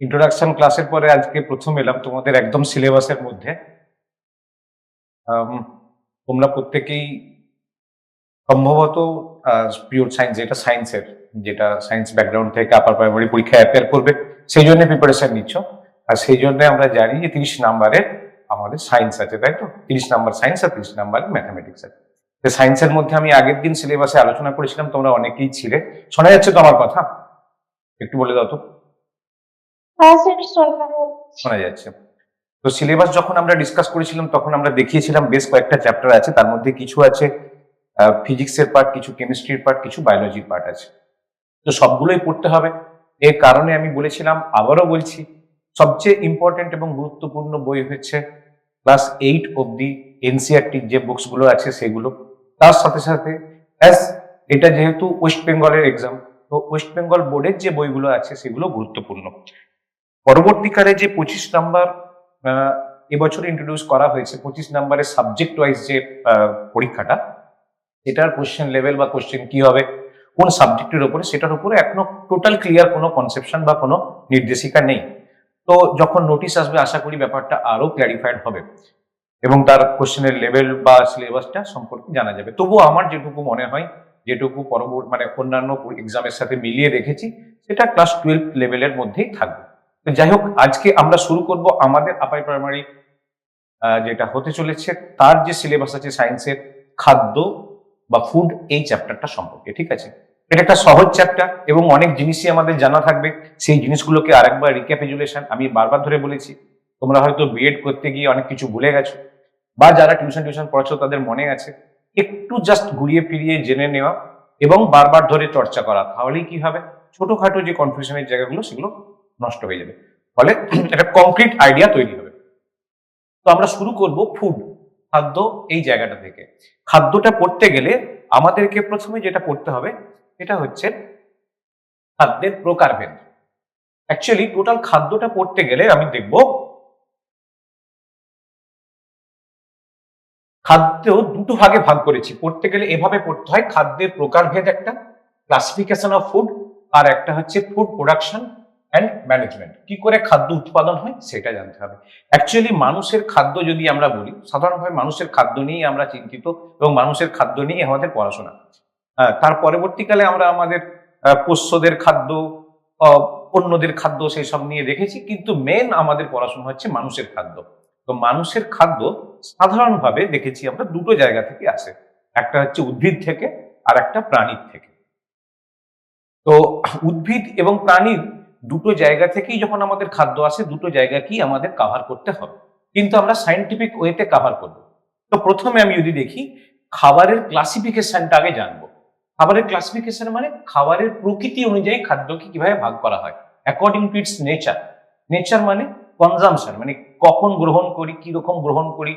Introduction ক্লাসের পরে আজকে প্রথম এলাম তোমাদের একদম সিলেবাসের মধ্যে। তোমরা প্রত্যেকেই সম্ভবত পিওর সায়েন্স, যেটা সায়েন্স ব্যাকগ্রাউন্ড থেকে আপার প্রাইমারি পরীক্ষায় অ্যাপিয়ার করবে, সেই জন্য প্রিপারেশন নিচ্ছ। আর সেই জন্য আমরা জানি যে 30 নাম্বারের আমাদের সায়েন্স আছে, তাই তো? 30 নাম্বার সায়েন্স আর 30 নাম্বার ম্যাথামেটিক্স আছে। সায়েন্সের মধ্যে আমি আগের দিন সিলেবাসে আলোচনা করেছিলাম, তোমরা অনেকেই ছিলে। শোনা যাচ্ছে তো আমার কথা? একটু বলে দাও তো। শোনা যাচ্ছে। তো সিলেবাস যখন আমরা ডিসকাস করেছিলাম তখন আমরা দেখিয়েছিলাম বেশ কয়েকটা চ্যাপ্টার আছে, তার মধ্যে কিছু আছে ফিজিক্সের পার্ট, কিছু কেমিস্ট্রির পার্ট, কিছু বায়োলজির পার্ট আছে। তো সবগুলোই পড়তে হবে। এর কারণে আমি বলেছিলাম, আবারও বলছি, সবচেয়ে ইম্পর্টেন্ট এবং গুরুত্বপূর্ণ বই হচ্ছে ক্লাস 8 অব্দি এনসিইআরটির যে বুকসগুলো আছে সেগুলো। তার সাথে সাথে এটা যেহেতু ওয়েস্ট বেঙ্গলের এক্সাম, তো ওয়েস্ট বেঙ্গল বোর্ডের যে বইগুলো আছে সেগুলো গুরুত্বপূর্ণ। পরবর্তীকালে যে 25 নাম্বার এবছর ইন্ট্রোডিউস করা হয়েছে, 25 নাম্বারের সাবজেক্ট ওয়াইজ যে পরীক্ষাটা, এটার কোশ্চেন লেভেল বা কোশ্চেন কি হবে, কোন সাবজেক্টের উপরে, সেটার উপরে এখনো টোটাল ক্লিয়ার কোনো কনসেপশন বা কোনো নির্দেশিকা নেই। তো যখন নোটিশ আসবে আশা করি ব্যাপারটা আরো ক্ল্যারিফাইড হবে এবং তার কোশ্চেনের লেভেল বা সিলেবাসটা সম্পর্কে জানা যাবে। তবুও আমার যেটুকু মনে হয়, যেটুকু পরবর্তী মানে অন্যান্য এক্সামের সাথে মিলিয়ে দেখেছি, সেটা ক্লাস 12 লেভেলের মধ্যেই থাকবে। তো যাই হোক, আজকে আমরা শুরু করব আমাদের আপার প্রাইমারি যেটা হতে চলেছে তার যে সিলেবাস আছে সায়েন্সের, খাদ্য বা ফুড, এই চ্যাপ্টারটা সম্পর্কে। ঠিক আছে? এটা একটা সহজ চ্যাপ্টার এবং অনেক জিনিসই আমাদের জানা থাকবে। সেই জিনিসগুলোকে আরেকবার রিক্যাপিচুলেশন, আমি বারবার ধরে বলেছি, তোমরা হয়তো বিএড করতে গিয়ে অনেক কিছু ভুলে গেছো, বা যারা টিউশন পড়াচ্ছ তাদের মনে আছে, একটু জাস্ট ঘুরিয়ে ফিরিয়ে জেনে নেওয়া এবং বারবার ধরে চর্চা করা, তাহলেই কি হবে, ছোটখাটো যে কনফিউশনের জায়গাগুলো সেগুলো নষ্ট হয়ে যাবে, ফলে একটা কংক্রিট আইডিয়া তৈরি হবে। তো আমরা শুরু করব ফুড, খাদ্য, এই জায়গাটা থেকে। খাদ্যটা পড়তে গেলে আমাদেরকে প্রথমে যেটা পড়তে হবে সেটা হচ্ছে খাদ্যের প্রকারভেদ। অ্যাকচুয়ালি টোটাল খাদ্যটা পড়তে গেলে আমি দেখব খাদ্য দুটো ভাগে ভাগ করেছি। পড়তে গেলে এভাবে পড়তে হয়, খাদ্যের প্রকারভেদ একটা, ক্লাসিফিকেশন অফ ফুড, আর একটা হচ্ছে ফুড প্রোডাকশন অ্যান্ড ম্যানেজমেন্ট। কি করে খাদ্য উৎপাদন হয় সেটা জানতে হবে। অ্যাকচুয়ালি মানুষের খাদ্য যদি আমরা বলি, সাধারণভাবে মানুষের খাদ্য নিয়েই আমরা চিন্তিত এবং মানুষের খাদ্য নিয়ে আমাদের পড়াশোনা। তার পরবর্তীকালে আমরা আমাদের পোষ্যদের খাদ্য, অন্যদের খাদ্য, সেই সব নিয়ে দেখেছি, কিন্তু মেন আমাদের পড়াশোনা হচ্ছে মানুষের খাদ্য। তো মানুষের খাদ্য সাধারণভাবে দেখেছি আমরা দুটো জায়গা থেকে আসে, একটা হচ্ছে উদ্ভিদ থেকে আর একটা প্রাণীর থেকে। তো উদ্ভিদ এবং প্রাণীর দুটো জায়গা থেকেই যখন আমাদের খাদ্য আসে, দুটো জায়গাকেই আমাদের কাভার করতে হবে, কিন্তু আমরা সায়েন্টিফিক ওয়েতে কাভার করব। তো প্রথমে আমি যদি দেখি, খাবারের ক্লাসিফিকেশনটা আগে জানবো। খাবারের ক্লাসিফিকেশন মানে খাবারের প্রকৃতি অনুযায়ী খাদ্যকে কিভাবে ভাগ করা হয়, according to its nature. Nature মানে কনজামশন, মানে কখন গ্রহণ করি, কি রকম গ্রহণ করি,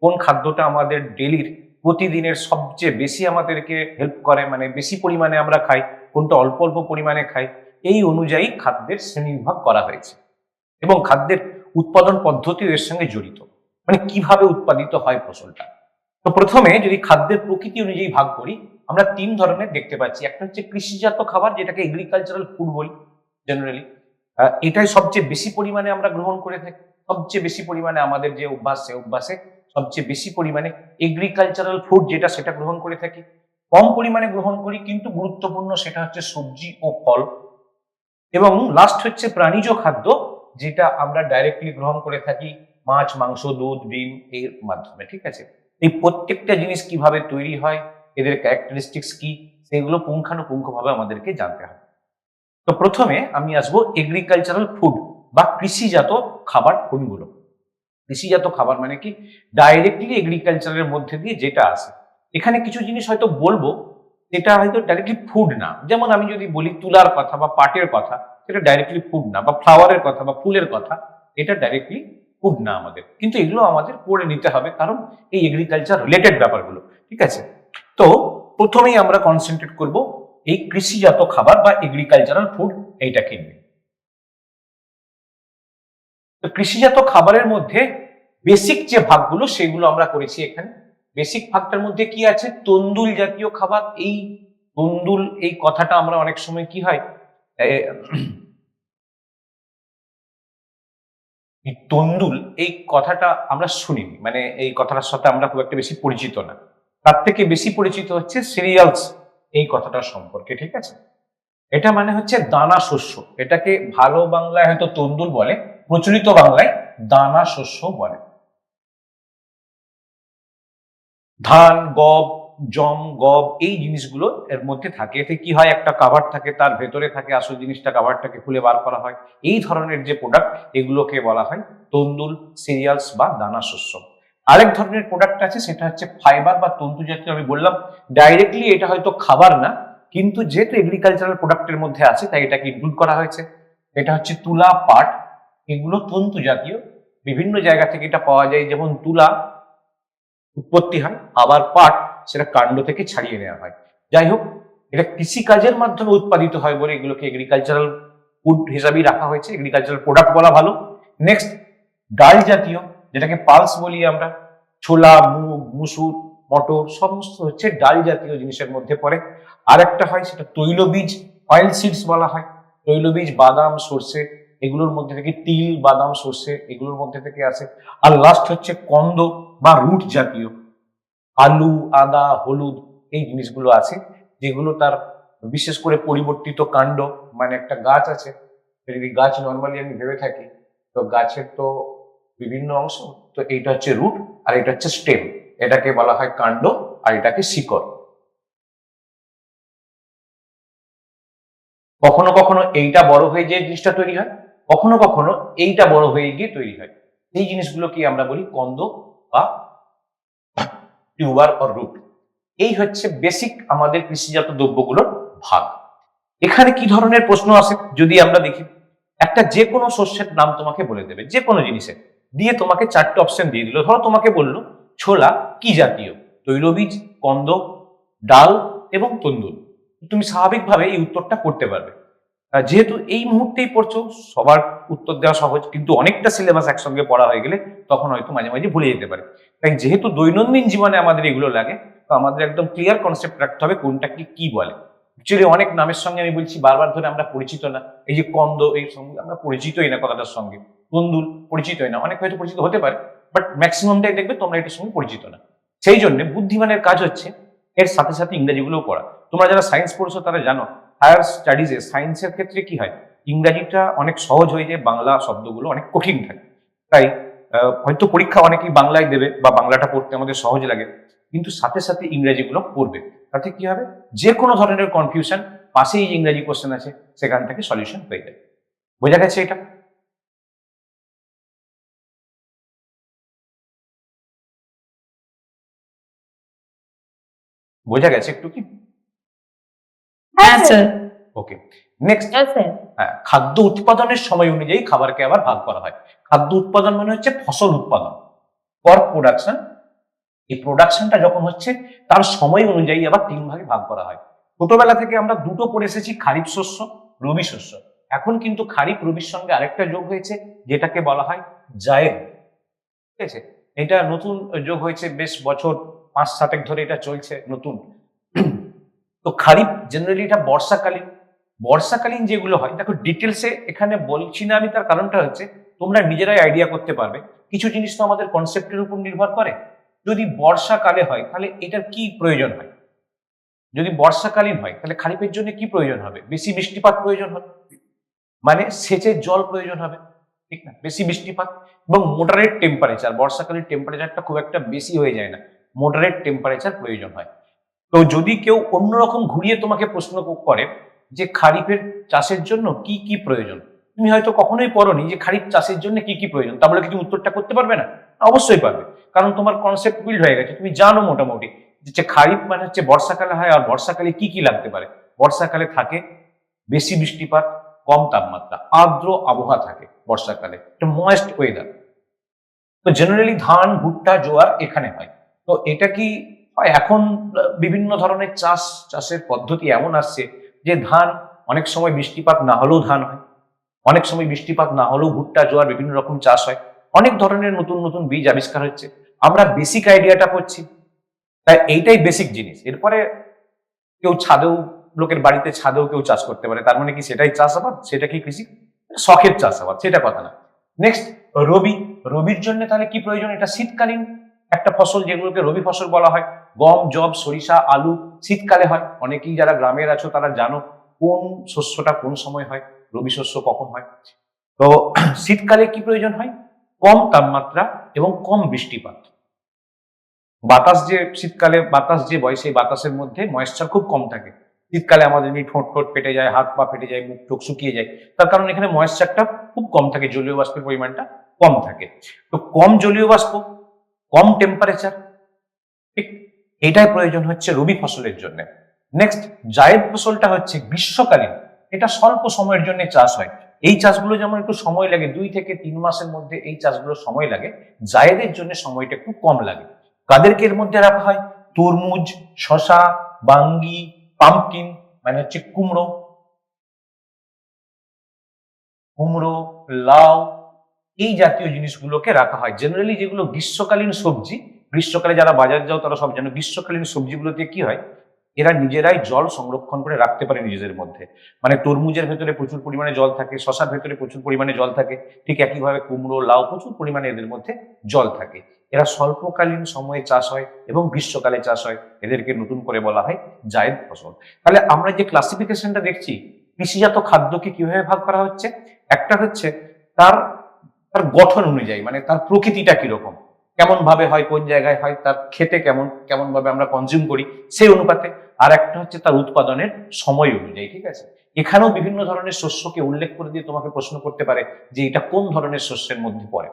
কোন খাদ্যটা আমাদের ডেলির প্রতিদিনের সবচেয়ে বেশি আমাদেরকে হেল্প করে, মানে বেশি পরিমাণে আমরা খাই, কোনটা অল্প অল্প পরিমাণে খাই, এই অনুযায়ী খাদ্যের শ্রেণীবিভাগ করা হয়েছে। এবং খাদ্যের উৎপাদন পদ্ধতিও এর সঙ্গে জড়িত, মানে কিভাবে উৎপাদিত হয় ফসলটা। তো প্রথমে যদি খাদ্যের প্রকৃতি অনুযায়ী ভাগ করি, আমরা তিন ধরনের দেখতে পাচ্ছি। একটা হচ্ছে কৃষিজাত খাবার, যেটাকে এগ্রিকালচারাল ফুড বলি জেনারেলি। এটাই সবচেয়ে বেশি পরিমাণে আমরা গ্রহণ করে থাকি। সবচেয়ে বেশি পরিমাণে আমাদের যে অভ্যাস, সে অভ্যাসে সবচেয়ে বেশি পরিমাণে এগ্রিকালচারাল ফুড যেটা, সেটা গ্রহণ করে থাকি। কম পরিমাণে গ্রহণ করি কিন্তু গুরুত্বপূর্ণ, সেটা হচ্ছে সবজি ও ফল। এবং লাস্ট হচ্ছে প্রাণীজ খাদ্য, যেটা আমরা ডাইরেক্টলি গ্রহণ করে থাকি, মাছ, মাংস, দুধ, ডিম এর মাধ্যমে। ঠিক আছে? এই প্রত্যেকটা জিনিস কিভাবে তৈরি হয়, এদের ক্যারেক্টারিস্টিক্স কি, সেগুলো পুঙ্খানুপুঙ্খভাবে আমাদেরকে জানতে হবে। তো প্রথমে আমি আসবো এগ্রিকালচারাল ফুড বা কৃষিজাত খাবার কোনগুলো। কৃষিজাত খাবার মানে কি, ডাইরেক্টলি এগ্রিকালচারের মধ্যে দিয়ে যেটা আসে। এখানে কিছু জিনিস হয়তো বলবো যেটা হয়তো ডাইরেক্টলি ফুড না, যেমন আমি যদি বলি তুলার কথা বা পাটের কথা, সেটা ডাইরেক্টলি ফুড না, বা ফ্লাওয়ারের কথা বা ফুলের কথা, এটা ডাইরেক্টলি ফুড না আমাদের, কিন্তু এগুলো আমাদের পড়ে নিতে হবে, কারণ এই এগ্রিকালচার রিলেটেড ব্যাপারগুলো। ঠিক আছে? তো প্রথমেই আমরা কনসেন্ট্রেট করব এই কৃষিজাত খাবার বা এগ্রিকালচারাল ফুড, এইটাকে নিয়ে। তো কৃষিজাত খাবারের মধ্যে বেসিক যে ভাগগুলো সেগুলো আমরা করেছি এখানে। বেসিক ভাগটার মধ্যে কি আছে, তন্দুল জাতীয় খাবার। এই তন্দুল, এই কথাটা আমরা অনেক সময় কি হয়, এই তন্দুল এই কথাটা আমরা শুনিনি, মানে এই কথাটার সাথে আমরা খুব একটা বেশি পরিচিত না। তার থেকে বেশি পরিচিত হচ্ছে সিরিয়ালস এই কথাটার সম্পর্কে, ঠিক আছে? এটা মানে হচ্ছে দানা শস্য। এটাকে ভালো বাংলায় হয়তো তন্দুল বলে, প্রচলিত বাংলায় দানা শস্য বলে। ধান, গম, যম, গম এই জিনিসগুলো এর মধ্যে থাকে। এতে কি হয়, একটা কাভার থাকে, তার ভেতরে থাকে আসল জিনিসটা, কাভারটাকে খুলে বার করা হয়। এই ধরনের যে প্রোডাক্ট এগুলোকে বলা হয় তন্দুল, সিরিয়ালস বা দানা শস্য। আরেক ধরনের প্রোডাক্ট আছে, সেটা হচ্ছে ফাইবার বা তন্তু জাতীয়। আমি বললাম ডাইরেক্টলি এটা হয়তো খাবার না, কিন্তু যেহেতু এগ্রিকালচারাল প্রোডাক্টের মধ্যে আছে তাই এটাকে ইনক্লুড করা হয়েছে। এটা হচ্ছে তুলা, পাট, এগুলো তন্তু জাতীয়। বিভিন্ন জায়গা থেকে এটা পাওয়া যায়, যেমন তুলা উৎপত্তি হয়, আবার পাট সেটা কাণ্ড থেকে ছাড়িয়ে নেওয়া হয়। যাই হোক, এটা কৃষিকাজের মাধ্যমে উৎপাদিত হয় বলে এগুলোকে এগ্রিকালচারাল ফুড হিসাবেই রাখা হয়েছে, এগ্রিকালচারাল প্রোডাক্ট বলা ভালো। নেক্সট, ডাল জাতীয়, যেটাকে পালস বলি আমরা। ছোলা, মুগ, মুসুর, মটর সমস্ত হচ্ছে ডাল জাতীয় জিনিসের মধ্যে পড়ে। আর একটা হয় সেটা তৈলবীজ, অয়েল সিডস বলা হয়। তৈলবীজ, বাদাম, সর্ষে, এগুলোর মধ্যে থেকে তিল, বাদাম, সর্ষে এগুলোর মধ্যে থেকে আসে। আর লাস্ট হচ্ছে কন্দ বা রুট জাতীয়, আলু, আদা, হলুদ এই জিনিসগুলো আছে, যেগুলো তার বিশেষ করে পরিবর্তিত কাণ্ড, মানে একটা গাছ আছে, যদি গাছ নর্মালি আমি ভেবে থাকি, তো গাছের তো বিভিন্ন অংশ, তো এইটা হচ্ছে রুট আর এটা হচ্ছে স্টেম, এটাকে বলা হয় কাণ্ড আর এটাকে শিকড়। কখনো কখনো এইটা বড় হয়ে যে জিনিসটা তৈরি হয়, কখনো কখনো এইটা বড় হয়ে গিয়ে তৈরি হয়। এই জিনিসগুলোকে আমরা বলি কন্দ বা টিউবার অর রুট। এই হচ্ছে বেসিক আমাদের কৃষিজাত দ্রব্যগুলোর ভাগ। এখানে কি ধরনের প্রশ্ন আসে যদি আমরা দেখি, একটা যে কোনো শস্যের নাম তোমাকে বলে দেবে, যে কোনো জিনিসের, দিয়ে তোমাকে 4টে অপশন দিয়ে দিল। ধরো তোমাকে বললো ছোলা কি জাতীয়, তৈলবীজ, কন্দ, ডাল এবং তন্দুল। তুমি স্বাভাবিকভাবে এই উত্তরটা করতে পারবে। যেহেতু এই মুহূর্তেই পড়ছো, সবার উত্তর দেওয়া সহজ, কিন্তু অনেকটা সিলেবাস একসঙ্গে পড়া হয়ে গেলে তখন হয়তো মাঝে মাঝে ভুলে যেতে পারে। তাই যেহেতু দৈনন্দিন জীবনে আমাদের এগুলো লাগে, তো আমাদের একদম ক্লিয়ার কনসেপ্ট রাখতে হবে কোনটা কি বলে। অ্যাকচুয়ালি অনেক নামের সঙ্গে আমি বলছি বারবার ধরে আমরা পরিচিত না। এই যে কন্দ, এই সঙ্গে আমরা পরিচিতই না কথাটার সঙ্গে। তন্দুল পরিচিতই না, অনেক হয়তো পরিচিত হতে পারে, বাট ম্যাক্সিমামটাই দেখবে তোমরা এটার সঙ্গে পরিচিত না। সেই জন্য বুদ্ধিমানের কাজ হচ্ছে এর সাথে সাথে ইংরেজিগুলোও পড়া। তোমরা যারা সায়েন্স পড়ছো তারা জানো, হায়ার স্টাডিজে সায়েন্সের ক্ষেত্রে কি হয়, ইংরাজিটা অনেক সহজ হয়ে যায়, বাংলা শব্দগুলো অনেক কঠিন থাকে। তাই হয়তো পরীক্ষা অনেকেই বাংলায় দেবে বা বাংলাটা পড়তে আমাদের সহজ লাগে, কিন্তু সাথে সাথে ইংরেজিগুলো পড়বে। তাতে কি হবে, যে কোনো ধরনের কনফিউশন, পাশেই যে ইংরেজি কোশ্চেন আছে সেখান থেকে সলিউশন হয়ে যাবে। বোঝা গেছে এটা? বোঝা গেছে একটু কি? হ্যাঁ স্যার। ওকে, নেক্সট। হ্যাঁ স্যার। হ্যাঁ, খাদ্য উৎপাদনের সময় অনুযায়ী খাবারকে আবার ভাগ করা হয়। খাদ্য উৎপাদন মানে হচ্ছে ফসল উৎপাদন, ফর প্রোডাকশন। এই প্রোডাকশনটা যখন হচ্ছে তার সময় অনুযায়ী আবার 3 ভাগে ভাগ করা হয়। ছোটবেলা থেকে আমরা দুটো পড়ে এসেছি, খারিফ শস্য, রবি শস্য। এখন কিন্তু খারিফ রবির সঙ্গে আরেকটা যোগ হয়েছে, যেটাকে বলা হয় জায়েদ। ঠিক আছে, এটা নতুন যোগ হয়েছে, বেশ বছর 5-7 ধরে এটা চলছে নতুন। তো খারিফ জেনারেলি এটা বর্ষাকালীন। বর্ষাকালীন যেগুলো হয়, দেখো ডিটেলসে এখানে বলছি না আমি, তার কারণটা হচ্ছে তোমরা নিজেরাই আইডিয়া করতে পারবে। কিছু জিনিস তো আমাদের কনসেপ্টের উপর নির্ভর করে। যদি বর্ষাকালে হয় তাহলে এটার কি প্রয়োজন হয়, যদি বর্ষাকালীন হয় তাহলে খারিফের জন্য কি প্রয়োজন হবে, বেশি বৃষ্টিপাত প্রয়োজন হবে, মানে সেচের জল প্রয়োজন হবে, ঠিক না? বেশি বৃষ্টিপাত এবং মোডারেট টেম্পারেচার, বর্ষাকালের টেম্পারেচারটা খুব একটা বেশি হয়ে যায় না, মোডারেট টেম্পারেচার প্রয়োজন হয়। তো যদি কেউ অন্যরকম ঘুরিয়ে তোমাকে প্রশ্ন করে যে খারিফের চাষের জন্য কি কি প্রয়োজন, তুমি হয়তো কখনোই পড়োনি যে খারিফ চাষের জন্য কি কি প্রয়োজন, তা বলে কি তুমি উত্তরটা করতে পারবে না? অবশ্যই পারবে, কারণ তোমার কনসেপ্ট বিল্ড হয়ে গেছে, তুমি জানো মোটামুটি যে খারিফ মানে হচ্ছে বর্ষাকালে হয়, আর বর্ষাকালে কি কি লাগতে পারে। বর্ষাকালে থাকে বেশি বৃষ্টিপাত, কম তাপমাত্রা, আর্দ্র আবহাওয়া থাকে বর্ষাকালে, একটা ময়েস্ট ওয়েদার। তো জেনারেলি ধান, ভুট্টা, জোয়ার এখানে হয়। তো এটা কি হয়, এখন বিভিন্ন ধরনের চাষের পদ্ধতি এমন আসছে যে ধান অনেক সময় বৃষ্টিপাত না হলেও ধান হয়, অনেক সময় বৃষ্টিপাত না হলেও ভুট্টা, জোয়ার বিভিন্ন রকম চাষ হয়। অনেক ধরনের নতুন নতুন বীজ আবিষ্কার হচ্ছে, আমরা বেসিক আইডিয়াটা করছি। তাই এইটাই বেসিক জিনিস। এরপরে কেউ ছাদেও, লোকের বাড়িতে ছাদেও কেউ চাষ করতে পারে, তার মানে কি সেটাই চাষাবাদ, সেটা কি কৃষি? শখের চাষাবাদ, সেটা কথা না। নেক্সট, রবি, রবির জন্য তাহলে কি প্রয়োজন? এটা শীতকালীন একটা ফসল, যেগুলোকে রবি ফসল বলা হয়। গম, যব, সরিষা, আলু শীতকালে হয়। অনেকেই যারা গ্রামের আছো তারা জানো কোন শস্যটা কোন সময় হয়, রবি শস্য কখন হয়। তো শীতকালে কি প্রয়োজন হয়? কম তাপমাত্রা এবং কম বৃষ্টিপাত। বাতাস যে শীতকালে বাতাস যে বয়, সেই বাতাসের মধ্যে ময়েশ্চার খুব কম থাকে। শীতকালে আমাদের এমনি ঠোঁট ঠোঁট ফেটে যায়, হাত পা ফেটে যায়, মুখ টুক শুকিয়ে যায়। তার কারণ এখানে ময়েশ্চারটা খুব কম থাকে, জলীয় বাষ্পের পরিমাণটা কম থাকে। তো কম জলীয় বাষ্প, কম টেম্পারেচার, ঠিক এটাই প্রয়োজন হচ্ছে রবি ফসলের জন্য। নেক্সট, জায়েদ ফসলটা হচ্ছে গ্রীষ্মকালীন। এটা স্বল্প সময়ের জন্য চাষ হয়। এই চাষগুলো যেমন একটু সময় লাগে, 2 থেকে 3 মাসের মধ্যে এই চাষগুলো সময় লাগে। জায়েদের জন্য সময়টা একটু কম লাগে। কাদেরকে এর মধ্যে রাখা হয়? তরমুজ, শশা, বাঙ্গি, পাম্পকিন মানে হচ্ছে কুমড়ো, কুমড়ো, লাউ, এই জাতীয় জিনিসগুলোকে রাখা হয়। জেনারেলি যেগুলো গ্রীষ্মকালীন সবজি, গ্রীষ্মকালে যারা বাজার যাও তারা সব জানো, গ্রীষ্মকালীন সবজিগুলোতে কি হয়, এরা নিজেরাই জল সংরক্ষণ করে রাখতে পারে নিজেদের মধ্যে। মানে তরমুজের ভেতরে প্রচুর পরিমাণে জল থাকে, শশার ভেতরে প্রচুর পরিমাণে জল থাকে, ঠিক একইভাবে কুমড়ো, লাউ প্রচুর পরিমাণে এদের মধ্যে জল থাকে। এরা স্বল্পকালীন সময়ে চাষ হয় এবং গ্রীষ্মকালে চাষ হয়। এদেরকে নতুন করে বলা হয় জায়েদ ফসল। তাহলে আমরা যে ক্লাসিফিকেশনটা দেখছি, কৃষিজাত খাদ্যকে কিভাবে ভাগ করা হচ্ছে, একটা হচ্ছে তার তার গঠন অনুযায়ী, মানে তার প্রকৃতিটা কিরকম, কেমন ভাবে হয়, কোন জায়গায় হয়, তার খেতে কেমন কেমন ভাবে আমরা কনজিউম করি সেই অনুপাতে। আর একটা হচ্ছে তার উৎপাদনের সময় অনুযায়ী, ঠিক আছে। এখানেও বিভিন্ন ধরনের শস্যকে উল্লেখ করে দিয়ে তোমাকে প্রশ্ন করতে পারে যে এটা কোন ধরনের শস্যের মধ্যে পড়ে,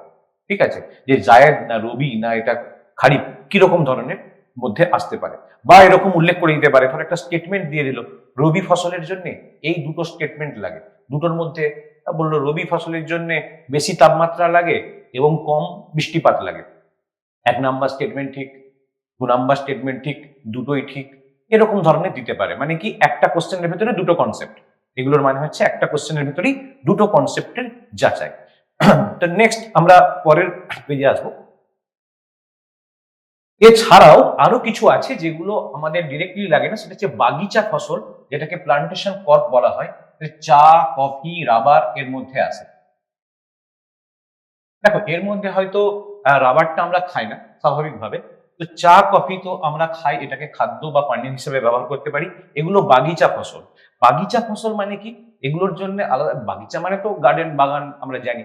ঠিক আছে, যে জায়েদ না রবি না এটা খারিফ, কিরকম ধরনের মধ্যে আসতে পারে। বা এরকম উল্লেখ করে দিতে পারে, ধর একটা স্টেটমেন্ট দিয়ে দিল রবি ফসলের জন্য এই দুটো স্টেটমেন্ট লাগে, দুটোর মধ্যে বললো রবি ফসলের জন্য বেশি তাপমাত্রা লাগে এবং কম বৃষ্টিপাত লাগে। 1 নাম্বার স্টেটমেন্ট ঠিক, 2 নাম্বার স্টেটমেন্ট ঠিক, দুটোই ঠিক, এরকম ধরনের দিতে পারে। মানে কি, একটা কোশ্চেনের ভিতরে দুটো কনসেপ্ট, এগুলোর মানে হচ্ছে একটা কোশ্চেনের ভিতরেই দুটো কনসেপ্টের যাচাই। তো নেক্সট আমরা পরের পেজে আসবো। এছাড়াও আরো কিছু আছে যেগুলো আমাদের ডিরেক্টলি লাগে না, সেটা হচ্ছে বাগিচা ফসল, যেটাকে প্লান্টেশন ক্রপ বলা হয়। চা, কফি, রাবার এর মধ্যে আসে। দেখো এর মধ্যে হয়তো রাবারটা আমরা খাই না স্বাভাবিকভাবে, তো চা কফি তো আমরা খাই, এটাকে খাদ্য বা পানীয় হিসেবে ব্যবহার করতে পারি। এগুলো বাগিচা ফসল। বাগিচা ফসল মানে কি, এগুলোর জন্য আলাদা, বাগিচা মানে তো গার্ডেন বাগান আমরা জানি,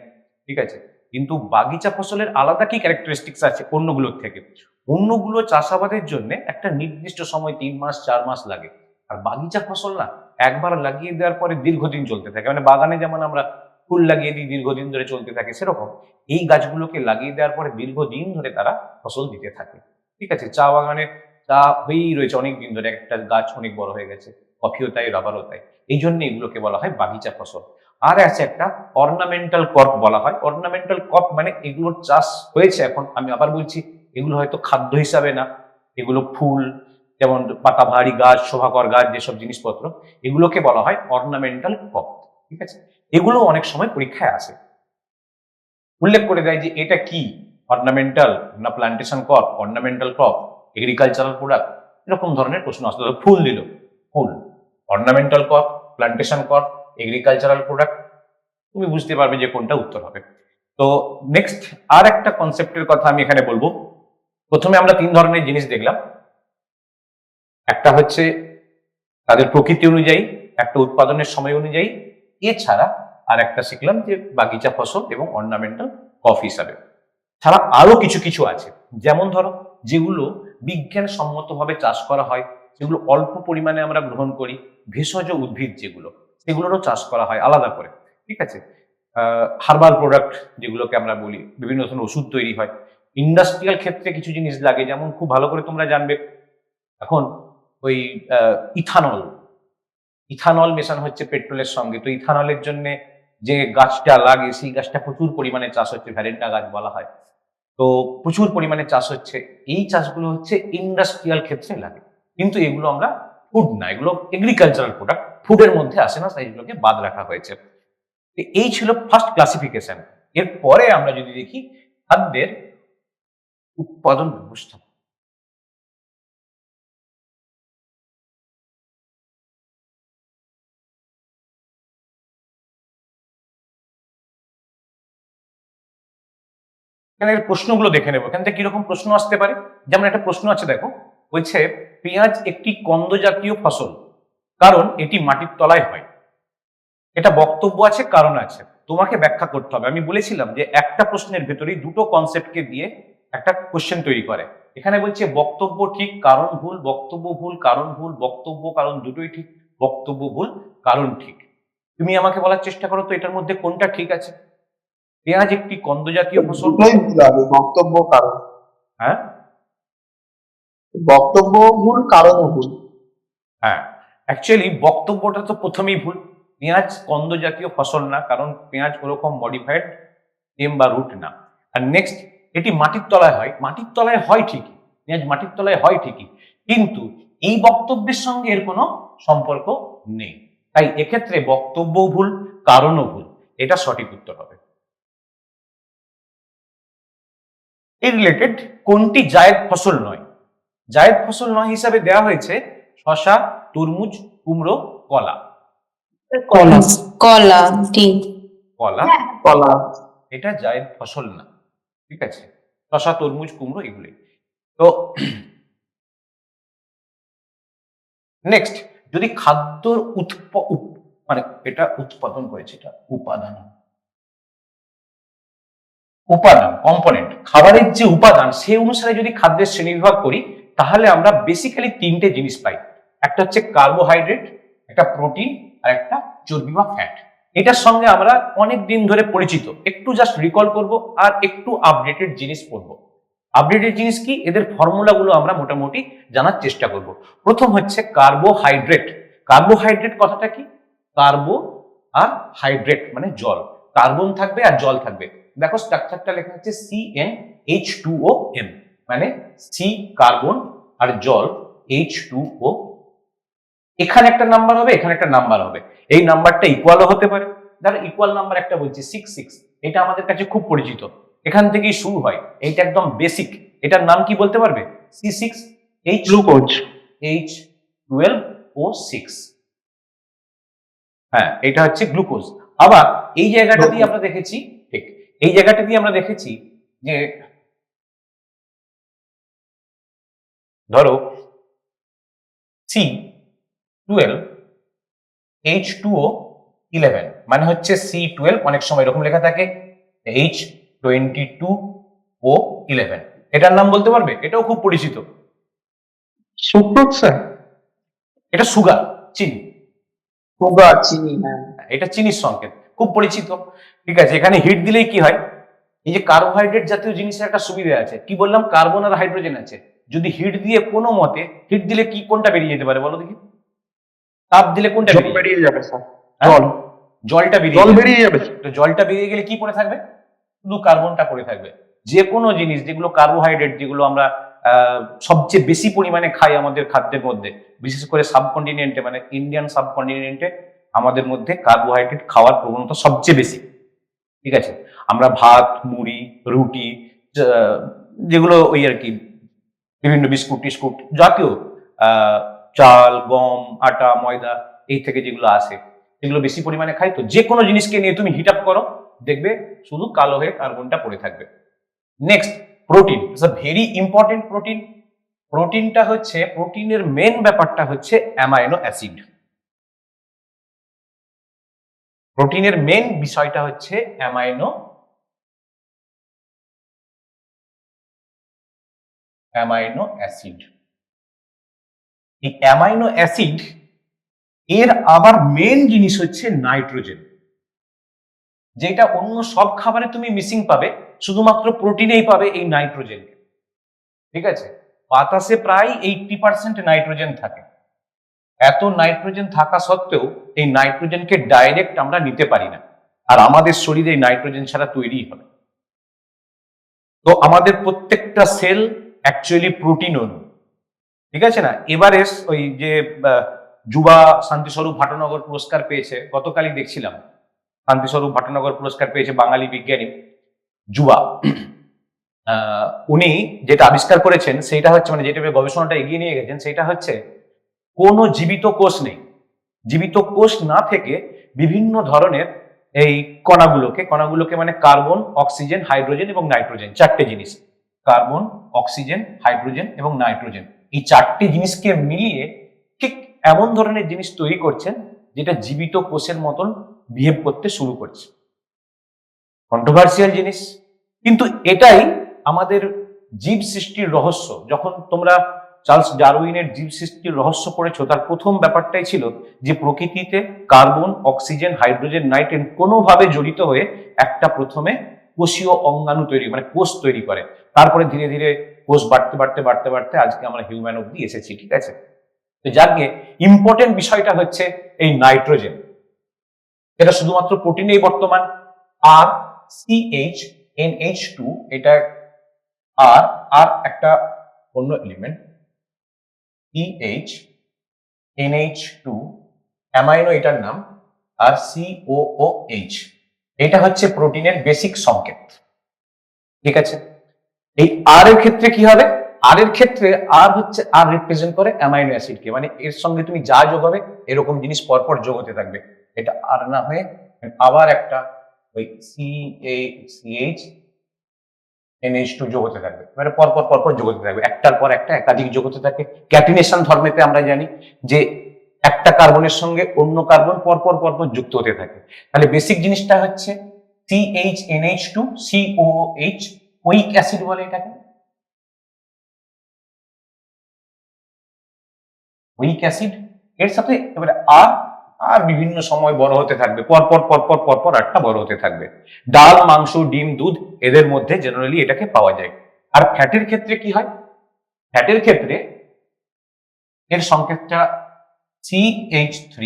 ঠিক আছে, কিন্তু বাগিচা ফসলের আলাদা কি ক্যারেক্টারিস্টিক্স আছে অন্যগুলোর থেকে। অন্যগুলো চাষাবাদের জন্য একটা নির্দিষ্ট সময় 3 মাস 4 মাস লাগে, আর বাগিচা ফসল না একবার লাগিয়ে দেওয়ার পরে দীর্ঘদিন চলতে থাকে। মানে বাগানে যেমন আমরা ফুল লাগিয়ে দিই, দীর্ঘদিন ধরে চলতে থাকে, সেরকম এই গাছগুলোকে লাগিয়ে দেওয়ার পরে দীর্ঘদিন ধরে তারা ফসল দিতে থাকে, ঠিক আছে। চা বাগানে চা হয়েই রয়েছে অনেক দিন ধরে, একটা গাছ অনেক বড় হয়ে গেছে, কফিও তাই, রাবারও তাই। এই জন্য এগুলোকে বলা হয় বাগিচা ফসল। আর আছে একটা অর্নামেন্টাল ক্রপ বলা হয়। অর্নামেন্টাল ক্রপ মানে এগুলোর চাষ হয়েছে, এখন আমি আবার বলছি, এগুলো হয়তো খাদ্য হিসাবে না, এগুলো ফুল, যেমন পাতাবাহারি গাছ, শোভাকর গাছ, যেসব জিনিসপত্র, এগুলোকে বলা হয় অর্নামেন্টাল ক্রপ, ঠিক আছে। এগুলো অনেক সময় পরীক্ষায় আসে, উল্লেখ করে দেয় যে এটা কি, অর্নামেন্টাল না plantation crop, ornamental crop, agricultural product, এরকম ধরনের প্রশ্ন আসতে হবে। ফুল দিল, ফুল, ornamental crop, plantation crop, agricultural product, তুমি বুঝতে পারবে যে কোনটা উত্তর হবে। তো নেক্সট আর একটা কনসেপ্টের কথা আমি এখানে বলবো। প্রথমে আমরা 3 ধরনের জিনিস দেখলাম, একটা হচ্ছে তাদের প্রকৃতি অনুযায়ী, একটা উৎপাদনের সময় অনুযায়ী, এছাড়া আর একটা শিখলাম যে বাগিচা ফসল এবং অর্নামেন্টাল ক্রপ হিসাবে। ছাড়া আরো কিছু কিছু আছে, যেমন ধরো যেগুলো বিজ্ঞানসম্মতভাবে চাষ করা হয়, যেগুলো অল্প পরিমাণে আমরা গ্রহণ করি, ভেষজ উদ্ভিদ যেগুলো, সেগুলোরও চাষ করা হয় আলাদা করে, ঠিক আছে। হার্বাল প্রোডাক্ট যেগুলোকে আমরা বলি, বিভিন্ন ধরনের ওষুধ তৈরি হয়। ইন্ডাস্ট্রিয়াল ক্ষেত্রে কিছু জিনিস লাগে, যেমন খুব ভালো করে তোমরা জানবে এখন ওই ইথানল, ইথানল মেশানো হচ্ছে পেট্রোলের সঙ্গে। তো ইথানলের জন্য যে গাছটা লাগে, সেই গাছটা প্রচুর পরিমাণে চাষ হচ্ছে, ভ্যালেন্টা গাছ বলা হয়। তো প্রচুর পরিমাণে চাষ হচ্ছে, এই চাষগুলো হচ্ছে ইন্ডাস্ট্রিয়াল ক্ষেত্রে লাগে, কিন্তু এগুলো আমরা ফুড না, এগুলো এগ্রিকালচারাল প্রোডাক্ট, ফুডের মধ্যে আসে না, তাই এগুলোকে বাদ রাখা হয়েছে। এই ছিল ফার্স্ট ক্লাসিফিকেশন। এরপরে আমরা যদি দেখি খাদ্যের উৎপাদন ব্যবস্থা। এখানে প্রশ্নগুলো দেখে নেবো, এখান থেকে কিরকম প্রশ্ন আসতে পারে। যেমন একটা প্রশ্ন আছে, দেখো, বলছে পেঁয়াজ একটি কন্দ জাতীয় ফসল, কারণ এটি মাটির তলায় হয়। এটা বক্তব্য আছে, কারণ আছে, তোমাকে ব্যাখ্যা করতে হবে। আমি বলেছিলাম যে একটা প্রশ্নের ভেতরেই দুটো কনসেপ্টকে দিয়ে একটা কোশ্চেন তৈরি করে। এখানে বলছে বক্তব্য ঠিক, কারণ ভুল, বক্তব্য ভুল, কারণ ভুল, বক্তব্য কারণ দুটোই ঠিক, বক্তব্য ভুল, কারণ ঠিক। তুমি আমাকে বলার চেষ্টা করো তো এটার মধ্যে কোনটা ঠিক আছে। পেঁয়াজ একটি কন্দ জাতীয় ফসল। দুটোই ভুল হবে, বক্তব্য কারণ। হ্যাঁ, বক্তব্য ভুল, কারণও ভুল। হ্যাঁ, অ্যাকচুয়ালি বক্তব্যটা তো প্রথমেই ভুল। পেঁয়াজ কন্দ জাতীয় ফসল না, কারণ পেঁয়াজ ওরকম মডিফাইড স্টেম বা রুট না। আর নেক্সট, এটি মাটির তলায় হয়। মাটির তলায় হয় ঠিকই, পেঁয়াজ মাটির তলায় হয় ঠিকই, কিন্তু এই বক্তব্যের সঙ্গে এর কোনো সম্পর্ক নেই। তাই এক্ষেত্রে বক্তব্যও ভুল, কারণও ভুল, এটা সঠিক উত্তর হবে। এই রিলেটেড কোনটি জায়েদ ফসল নয়? জায়েদ ফসল নয় হিসাবে দেওয়া হয়েছে শসা, তরমুজ, কুমড়ো, কলা। কলা। কলা, ডি। কলা, কলা। এটা জায়েদ ফসল না, ঠিক আছে। শসা, তরমুজ, কুমড়ো এগুলোই তো। নেক্সট, যদি খাদ্যর মানে এটা উৎপাদন করেছে, এটা উপাদান, উপাদান কম্পোনেন্ট, খাবারের যে উপাদান সে অনুসারে যদি খাদ্যের শ্রেণীবিভাগ করি, তাহলে আমরা বেসিক্যালি তিনটে জিনিস পাই। একটা হচ্ছে কার্বোহাইড্রেট, একটা প্রোটিন, আর একটা চর্বি বা ফ্যাট। এটার সঙ্গে আমরা অনেক দিন ধরে পরিচিত, একটু জাস্ট রিকল করব আর একটু আপডেটেড জিনিস পড়বো। আপডেটেড জিনিস কি, এদের ফর্মুলাগুলো আমরা মোটামুটি জানার চেষ্টা করব। প্রথম হচ্ছে কার্বোহাইড্রেট। কার্বোহাইড্রেট কথাটা কি, কার্বো আর হাইড্রেট মানে জল, কার্বন থাকবে আর জল থাকবে। দেখো স্ট্রাকচারটা লেখা হচ্ছে CnH2OM, মানে সি কার্বন আর জল H2O। এখানে একটা নাম্বার হবে, এখানে একটা নাম্বার হবে, এই নাম্বারটা ইকুয়ালও হতে পারে। ধরো ইকুয়াল নাম্বার একটা বলছি 6, এটা আমাদের কাছে খুব পরিচিত, এখান থেকেই শুরু হয়, এইটা একদম বেসিক। এটার নাম কি বলতে পারবে? C6H glucose. H12O6। হ্যাঁ, এটা হচ্ছে গ্লুকোজ। আবার এই জায়গাটা দিয়ে আমরা দেখেছি, ঠিক এই জায়গাটা দিয়ে আমরা দেখেছি যে ধরো C12H2O11, মানে হচ্ছে C12, অনেক সময় এরকম লেখা থাকে H22O11। এটার নাম বলতে পারবে? এটাও খুব পরিচিত। Sucrose sir. এটা সুগার, চিনি। সুগার, চিনি। হ্যাঁ, এটা চিনির সংকেত, খুব পরিচিত। ঠিক আছে, এখানে হিট দিলেই কি হয়, এই যে কার্বোহাইড্রেট জাতীয় জিনিসের একটা সুবিধা আছে, কি বললাম, কার্বন আর হাইড্রোজেন আছে। যদি হিট দিয়ে কোনো মতে, হিট দিলে কি কোনটা বেরিয়ে যেতে পারে বলো দেখি? তাপ দিলে কোনটা জল বেরিয়ে যাবে স্যার। হ্যাঁ? জল। জলটা জল বেরিয়ে বেরিয়ে যাবে। তো জলটা বেরিয়ে গেলে কি পড়ে থাকবে? শুধু কার্বনটা পড়ে থাকবে। যে কোনো জিনিস যেগুলো কার্বোহাইড্রেট, যেগুলো আমরা সবচেয়ে বেশি পরিমাণে খাই আমাদের খাদ্যের মধ্যে, বিশেষ করে সাবকন্টিনেন্টে মানে ইন্ডিয়ান সাবকন্টিনেন্টে আমাদের মধ্যে কার্বোহাইড্রেট খাওয়ার প্রবণতা সবচেয়ে বেশি। ঠিক আছে, আমরা ভাত, মুড়ি, রুটি, যেগুলো ওই আর কি বিভিন্ন বিস্কুট টিস্কুট জাতীয়, চাল, গম, আটা, ময়দা, এই থেকে যেগুলো আসে সেগুলো বেশি পরিমাণে খাই। তো যে কোনো জিনিসকে নিয়ে তুমি হিট আপ করো, দেখবে শুধু কালো হয়ে কার্বনটা পড়ে থাকবে। Next, protein, it's a very important. প্রোটিনটা হচ্ছে, প্রোটিনের মেন ব্যাপারটা হচ্ছে অ্যামাইনো অ্যাসিড। প্রোটিনের মেন বিষয়টা হচ্ছে অ্যামাইনো অ্যাসিড। এই অ্যামাইনো অ্যাসিড এর আবার মেন জিনিস হচ্ছে নাইট্রোজেন, যেটা অন্য সব খাবারে তুমি মিসিং পাবে, শুধুমাত্র প্রোটিনেই পাবে এই নাইট্রোজেন। ঠিক আছে, বাতাসে প্রায় 80% নাইট্রোজেন থাকে। এত নাইট্রোজেন থাকা সত্ত্বেও এই নাইট্রোজেনকে ডাইরেক্ট আমরা নিতে পারি না, আর আমাদের শরীরে এই নাইট্রোজেন ছাড়া তৈরি হবে। তো আমাদের প্রত্যেকটা সেল অ্যাকচুয়ালি প্রোটিন অণু, ঠিক আছে না? এবারে ওই যে যুবা শান্তিস্বরূপ ভাটনগর পুরস্কার পেয়েছে, গতকালই দেখছিলাম, শান্তিস্বরূপ ভাটনগর পুরস্কার পেয়েছে বাঙালি বিজ্ঞানী যুবা। উনি যেটা আবিষ্কার করেছেন সেটা হচ্ছে, মানে যেটা গবেষণাটা এগিয়ে নিয়ে গেছেন সেটা হচ্ছে, কোনো জীবিত কোষ নেই, জীবিত কোষ না থেকে বিভিন্ন ধরনের এই কণাগুলোকে মানে কার্বন, অক্সিজেন, হাইড্রোজেন এবং নাইট্রোজেন, চারটে জিনিস। কার্বন, অক্সিজেন, হাইড্রোজেন এবং নাইট্রোজেন, এই চারটি জিনিসকে মিলিয়ে ঠিক এমন ধরনের জিনিস তৈরি করছেন যেটা জীবিত কোষের মতন বিহেভ করতে শুরু করছে। কন্ট্রোভার্সিয়াল জিনিস, কিন্তু এটাই আমাদের জীব সৃষ্টির রহস্য। যখন তোমরা চার্লস ডারউইনের জীব সৃষ্টির রহস্য পড়েছো, তার প্রথম ব্যাপারটাই ছিল যে প্রকৃতিতে কার্বন, অক্সিজেন, হাইড্রোজেন, নাইট্রোজেন কোনোভাবে জড়িত হয়ে একটা প্রথমে কোষীয় অঙ্গাণু তৈরি, মানে কোষ তৈরি করে। তারপরে ধীরে ধীরে কোষ বাড়তে বাড়তে বাড়তে বাড়তে আজকে আমরা হিউম্যান অব্দি এসেছি, ঠিক আছে। তো যাকে ইম্পর্টেন্ট বিষয়টা হচ্ছে এই নাইট্রোজেন, এটা শুধুমাত্র প্রোটিনেই বর্তমান। আর সিএইচ এনএইচ টু, এটা আর আর একটা অন্য element CH NH two amino, এটার নাম। আর সিওওএইচ, এটা হচ্ছে প্রোটিনের বেসিক সংকেত, ঠিক আছে। এই আর এর ক্ষেত্রে কি হবে? আর এর ক্ষেত্রে আর হচ্ছে, আর রিপ্রেজেন্ট করে অ্যামাইনো অ্যাসিডকে, মানে এর সঙ্গে তুমি যা যোগ হবে এরকম জিনিস পরপর যোগ হতে থাকবে। এটা আর না হয়ে আবার একটা ওই সিএইচ এনএইচ টু যোগ হতে থাকবে, মানে পরপর পরপর যোগ হতে থাকবে, একটার পর একটা একাধিক যোগ হতে থাকে। ক্যাটিনেশন ধর্মেতে আমরা জানি যে একটা কার্বনের সঙ্গে অন্য কার্বন পরপর পরপর যুক্ত হতে থাকে। তাহলে বেসিক জিনিসটা হচ্ছে সিএইচ এনএইচ টু সিওওএইচ, ওইক অ্যাসিড বলে এটাকে, উইক অ্যাসিড। এর সাথে এবারে আর আর বিভিন্ন সময় বড় হতে থাকবে, পরপর পরপর পরপর একটা বড় হতে থাকবে। ডাল, মাংস, ডিম, দুধ, এদের মধ্যে জেনারেলি এটাকে পাওয়া যায়। আর ফ্যাটের ক্ষেত্রে কি হয়? ফ্যাটের ক্ষেত্রে এর সংকেতটা CH3,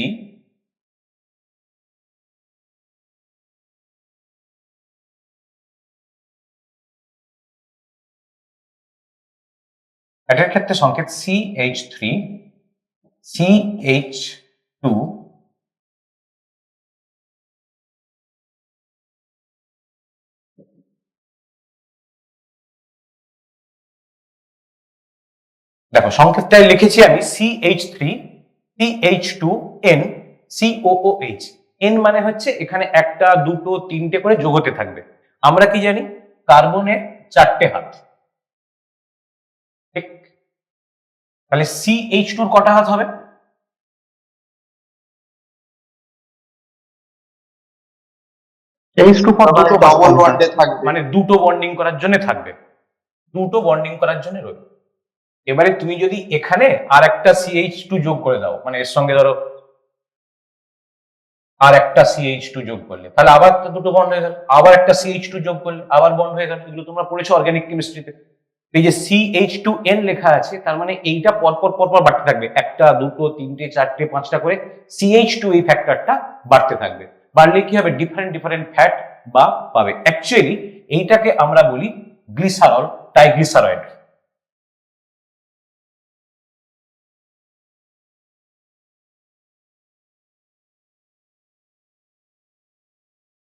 ফ্যাটের ক্ষেত্রে সংকেত CH3 CH2 দেখো সংকেতটাই লিখেছি আমি CH3 CH2N COOH। N মানে হচ্ছে এখানে একটা, দুটো, তিনটে করে যোগ হতে থাকবে। আমরা কি জানি? কার্বনের চারটে হাত, ঠিক? তাহলে CH2 কটা হাত হবে? H2 পর দুটো ডাবল বন্ডে থাকবে। মানে দুটো বন্ডিং করার জন্য থাকবে, দুটো বন্ডিং করার জন্য রইল। এবারে তুমি যদি এখানে আর একটা CH2 যোগ করে দাও, মানে এর সঙ্গে ধরো আর একটা CH2 যোগ করলে, তাহলে আবার তো দুটো বন্ড হয়ে গেল। আবার একটা CH2 যোগ করলে আবার বন্ড হয়ে গেল। এগুলো তোমরা পড়েছো অর্গানিক কেমিস্ট্রিতে। এই যে CH2N লেখা আছে, তার মানে এইটা পরপর পরপর বাড়তে থাকবে, একটা, দুটো, তিনটে, চারটে, পাঁচটা করে CH2 এই ফ্যাক্টরটা বাড়তে থাকবে। বাড়লে কি হবে? ডিফারেন্ট ডিফারেন্ট ফ্যাট বা পাবে। অ্যাকচুয়ালি এইটাকে আমরা বলি গ্লিসারল, ট্রাইগ্লিসারাইড।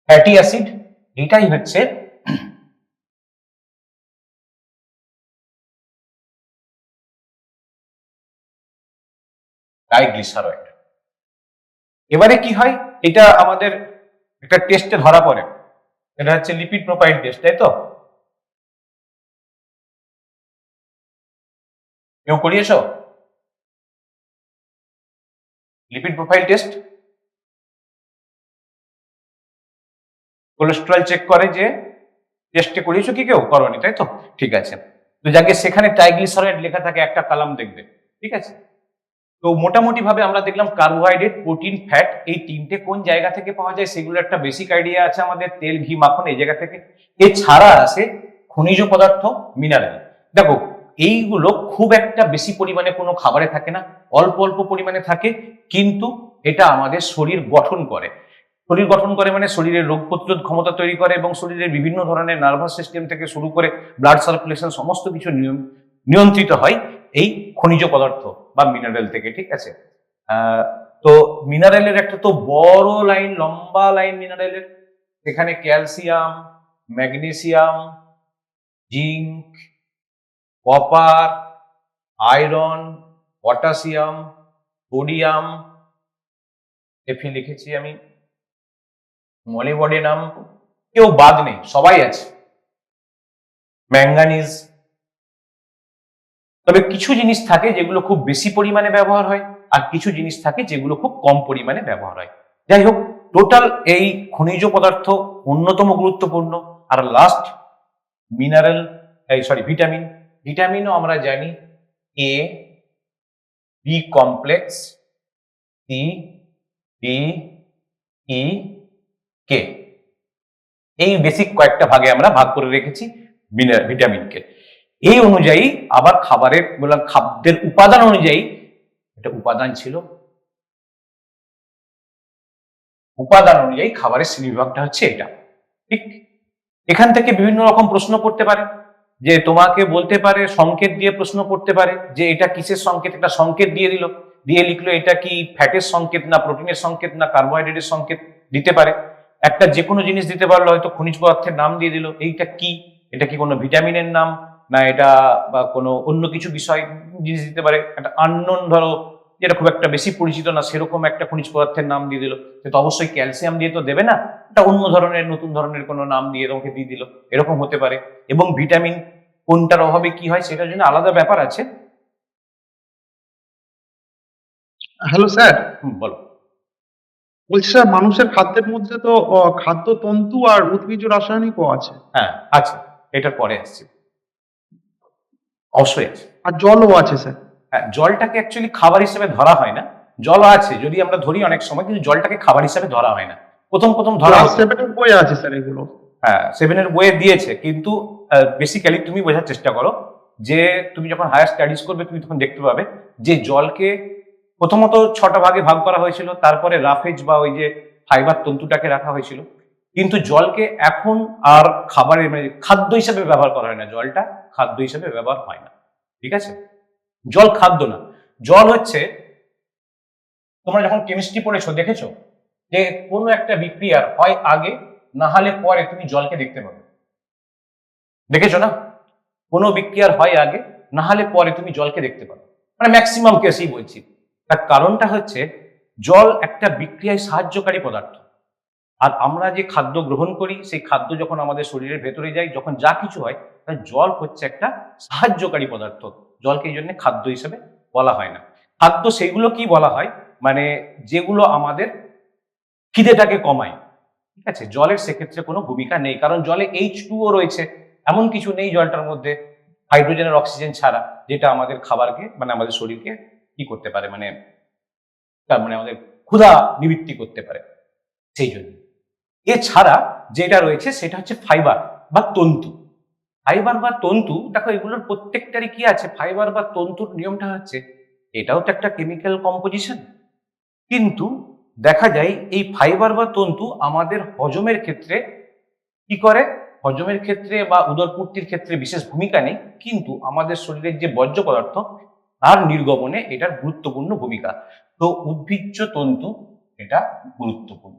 ফ্যাটি অ্যাসিড, এটাই হচ্ছে ট্রাইগ্লিসারাইড। এবারে কি হয়? এটা আমাদের একটা টেস্টে ধরা পড়ে, এটা হচ্ছে লিপিড প্রোফাইল টেস্ট, তাই তো? কেউ করিয়েছো lipid profile test? Cholesterol check করে যে টেস্টে করিয়েছো কি? কেউ করনি, তাই তো? ঠিক আছে। তো যাকে সেখানে ট্রাইগ্লিসারাইড লেখা থাকে, একটা কলাম দেখবে, ঠিক আছে। তো মোটামুটি ভাবে আমরা দেখলাম কার্বোহাইড্রেট, প্রোটিন, ফ্যাট, এই তিনটে কোন জায়গা থেকে পাওয়া যায় সেগুলো একটা বেসিক আইডিয়া আছে আমাদের। তেল, ঘি, মাখন এই জায়গা থেকে। এছাড়া আছে খনিজ পদার্থ, মিনারেল। দেখো এইগুলো খুব একটা বেশি পরিমাণে কোনো খাবারে থাকে না, অল্প অল্প পরিমাণে থাকে, কিন্তু এটা আমাদের শরীর গঠন করে। শরীর গঠন করে মানে শরীরের রোগ প্রতিরোধ ক্ষমতা তৈরি করে, এবং শরীরের বিভিন্ন ধরনের নার্ভাস সিস্টেম থেকে শুরু করে ব্লাড সার্কুলেশন সমস্ত কিছু নিয়ন্ত্রিত হয় এই খনিজ পদার্থ বা মিনারেল থেকে, ঠিক আছে। তো মিনারেলের একটা তো বড় লাইন, লম্বা লাইন মিনারেলের, এখানে calcium, magnesium, zinc, copper, iron, potassium, sodium, এফি লিখেছি আমি, মলিবডেনাম কেউ বাদ নেই, সবাই আছে। ম্যাঙ্গানিজ। তবে কিছু জিনিস থাকে যেগুলো খুব বেশি পরিমাণে ব্যবহার হয়, আর কিছু জিনিস থাকে যেগুলো খুব কম পরিমাণে ব্যবহার হয়। যাই হোক, টোটাল এই খনিজ পদার্থ অন্যতম গুরুত্বপূর্ণ। আর লাস্ট মিনারেল, ভিটামিন। ভিটামিনও আমরা জানি এ, বি কমপ্লেক্স, সি, ডি, ই, কে। এই বেসিক কয়েকটা ভাগে আমরা ভাগ করে রেখেছি ভিটামিনকে। এই অনুযায়ী আবার খাদ্যের উপাদান অনুযায়ী, এটা উপাদান ছিল, উপাদান অনুযায়ী খাবারের শ্রেণীবিভাগটা হচ্ছে এটা। ঠিক এখান থেকে বিভিন্ন রকম প্রশ্ন করতে পারে, যে তোমাকে বলতে পারে সংকেত দিয়ে প্রশ্ন করতে পারে যে এটা কিসের সংকেত, একটা সংকেত দিয়ে দিল, দিয়ে লিখলো এটা কি ফ্যাটের সংকেত, না প্রোটিনের সংকেত, না কার্বোহাইড্রেটের সংকেত দিতে পারে। একটা যে কোনো জিনিস দিতে পারলো, হয়তো খনিজ পদার্থের নাম দিয়ে দিল, এইটা কি, এটা কি কোনো ভিটামিনের নাম, না এটা বা কোনো অন্য কিছু বিষয় জিনিস দিতে পারে। একটা আননোন, ধরো যেটা খুব একটা বেশি পরিচিত না, সেরকম একটা খনিজ পদার্থের নাম দিয়ে দিল, সে তো অবশ্যই ক্যালসিয়াম দিয়ে তো দেবে না, এটা অন্য ধরনের নতুন ধরনের কোনো নাম দিয়ে তোমাকে দিয়ে দিল, এরকম হতে পারে। এবং ভিটামিন কোনটার অভাবে কি হয় সেটার জন্য আলাদা ব্যাপার আছে। হ্যালো স্যার, বলো। বলছি স্যার, মানুষের খাদ্যের মধ্যে তো খাদ্যতন্তু আর উদ্ভিজ্জ রাসায়নিকও আছে। হ্যাঁ আছে, এটার পরে আসছি, অবশ্যই আছে। আর জলও আছে স্যার। হ্যাঁ, জলটাকে অ্যাকচুয়ালি খাবার হিসেবে ধরা হয় না। জল আছে যদি আমরা ধরি অনেক সময়, কিন্তু জলটাকে খাবার হিসেবে ধরা হয় না। প্রথম প্রথম ধরা ক্লাস হতো। 7 এর বইয়ে আছে স্যার এগুলো। হ্যাঁ, 7 এর বইয়ে দিয়েছে, কিন্তু বেসিক্যালি তুমি বোঝার চেষ্টা করো যে তুমি যখন হায়ার স্টাডিজ করবে তুমি তখন দেখতে পাবে যে জলকে প্রথমত 6টা ভাগে ভাগ করা হয়েছিল, তারপরে রাফেজ বা ওই যে ফাইবার তন্তুটাকে রাখা হয়েছিল। কিন্তু জলকে এখন আর খাবারের মানে খাদ্য হিসেবে ব্যবহার করা হয় না, জলটা খাদ্য হিসেবে ব্যবহার হয় না। ঠিক আছে, জল খাদ্য না। জল হচ্ছে, তোমরা যখন কেমিস্ট্রি পড়েছো দেখেছো যে কোনো একটা বিক্রিয়ার হয় আগে না হলে পরে তুমি জলকে দেখতে পাবে, দেখেছো না? কোনো বিক্রিয়ার হয় আগে না হলে পরে তুমি জলকে দেখতে পাবে, মানে ম্যাক্সিমাম কেসেই বলছি। তার কারণটা হচ্ছে জল একটা বিক্রিয়ায় সাহায্যকারী পদার্থ। আর আমরা যে খাদ্য গ্রহণ করি, সেই খাদ্য যখন আমাদের শরীরের ভেতরে যায়, যখন যা কিছু হয়, তাই জল হচ্ছে একটা সাহায্যকারী পদার্থ। জলকে এই জন্য খাদ্য হিসেবে বলা হয় না। খাদ্য সেইগুলো কি বলা হয়, মানে যেগুলো আমাদের খিদেটাকে কমায়। ঠিক আছে, জলের সেক্ষেত্রে কোনো ভূমিকা নেই, কারণ জলে H2O রয়েছে, এমন কিছু নেই জলটার মধ্যে হাইড্রোজেন আর অক্সিজেন ছাড়া, যেটা আমাদের খাবারকে মানে আমাদের শরীরকে কি করতে পারে, মানে আমাদের ক্ষুধা নিবৃত্তি করতে পারে। সেই জন্য এছাড়া যেটা রয়েছে সেটা হচ্ছে ফাইবার বা তন্তু। ফাইবার বা তন্তু, দেখো এগুলোর প্রত্যেকটারই কি আছে, ফাইবার বা তন্তুর নিয়মটা হচ্ছে এটাও তো একটা কেমিক্যাল কম্পোজিশন, কিন্তু দেখা যায় এই ফাইবার বা তন্তু আমাদের হজমের ক্ষেত্রে কি করে, হজমের ক্ষেত্রে বা উদরপূর্তির ক্ষেত্রে বিশেষ ভূমিকা নেই, কিন্তু আমাদের শরীরের যে বর্জ্য পদার্থ তার নির্গমনে এটার গুরুত্বপূর্ণ ভূমিকা। তো উদ্ভিজ্জ তন্তু এটা গুরুত্বপূর্ণ।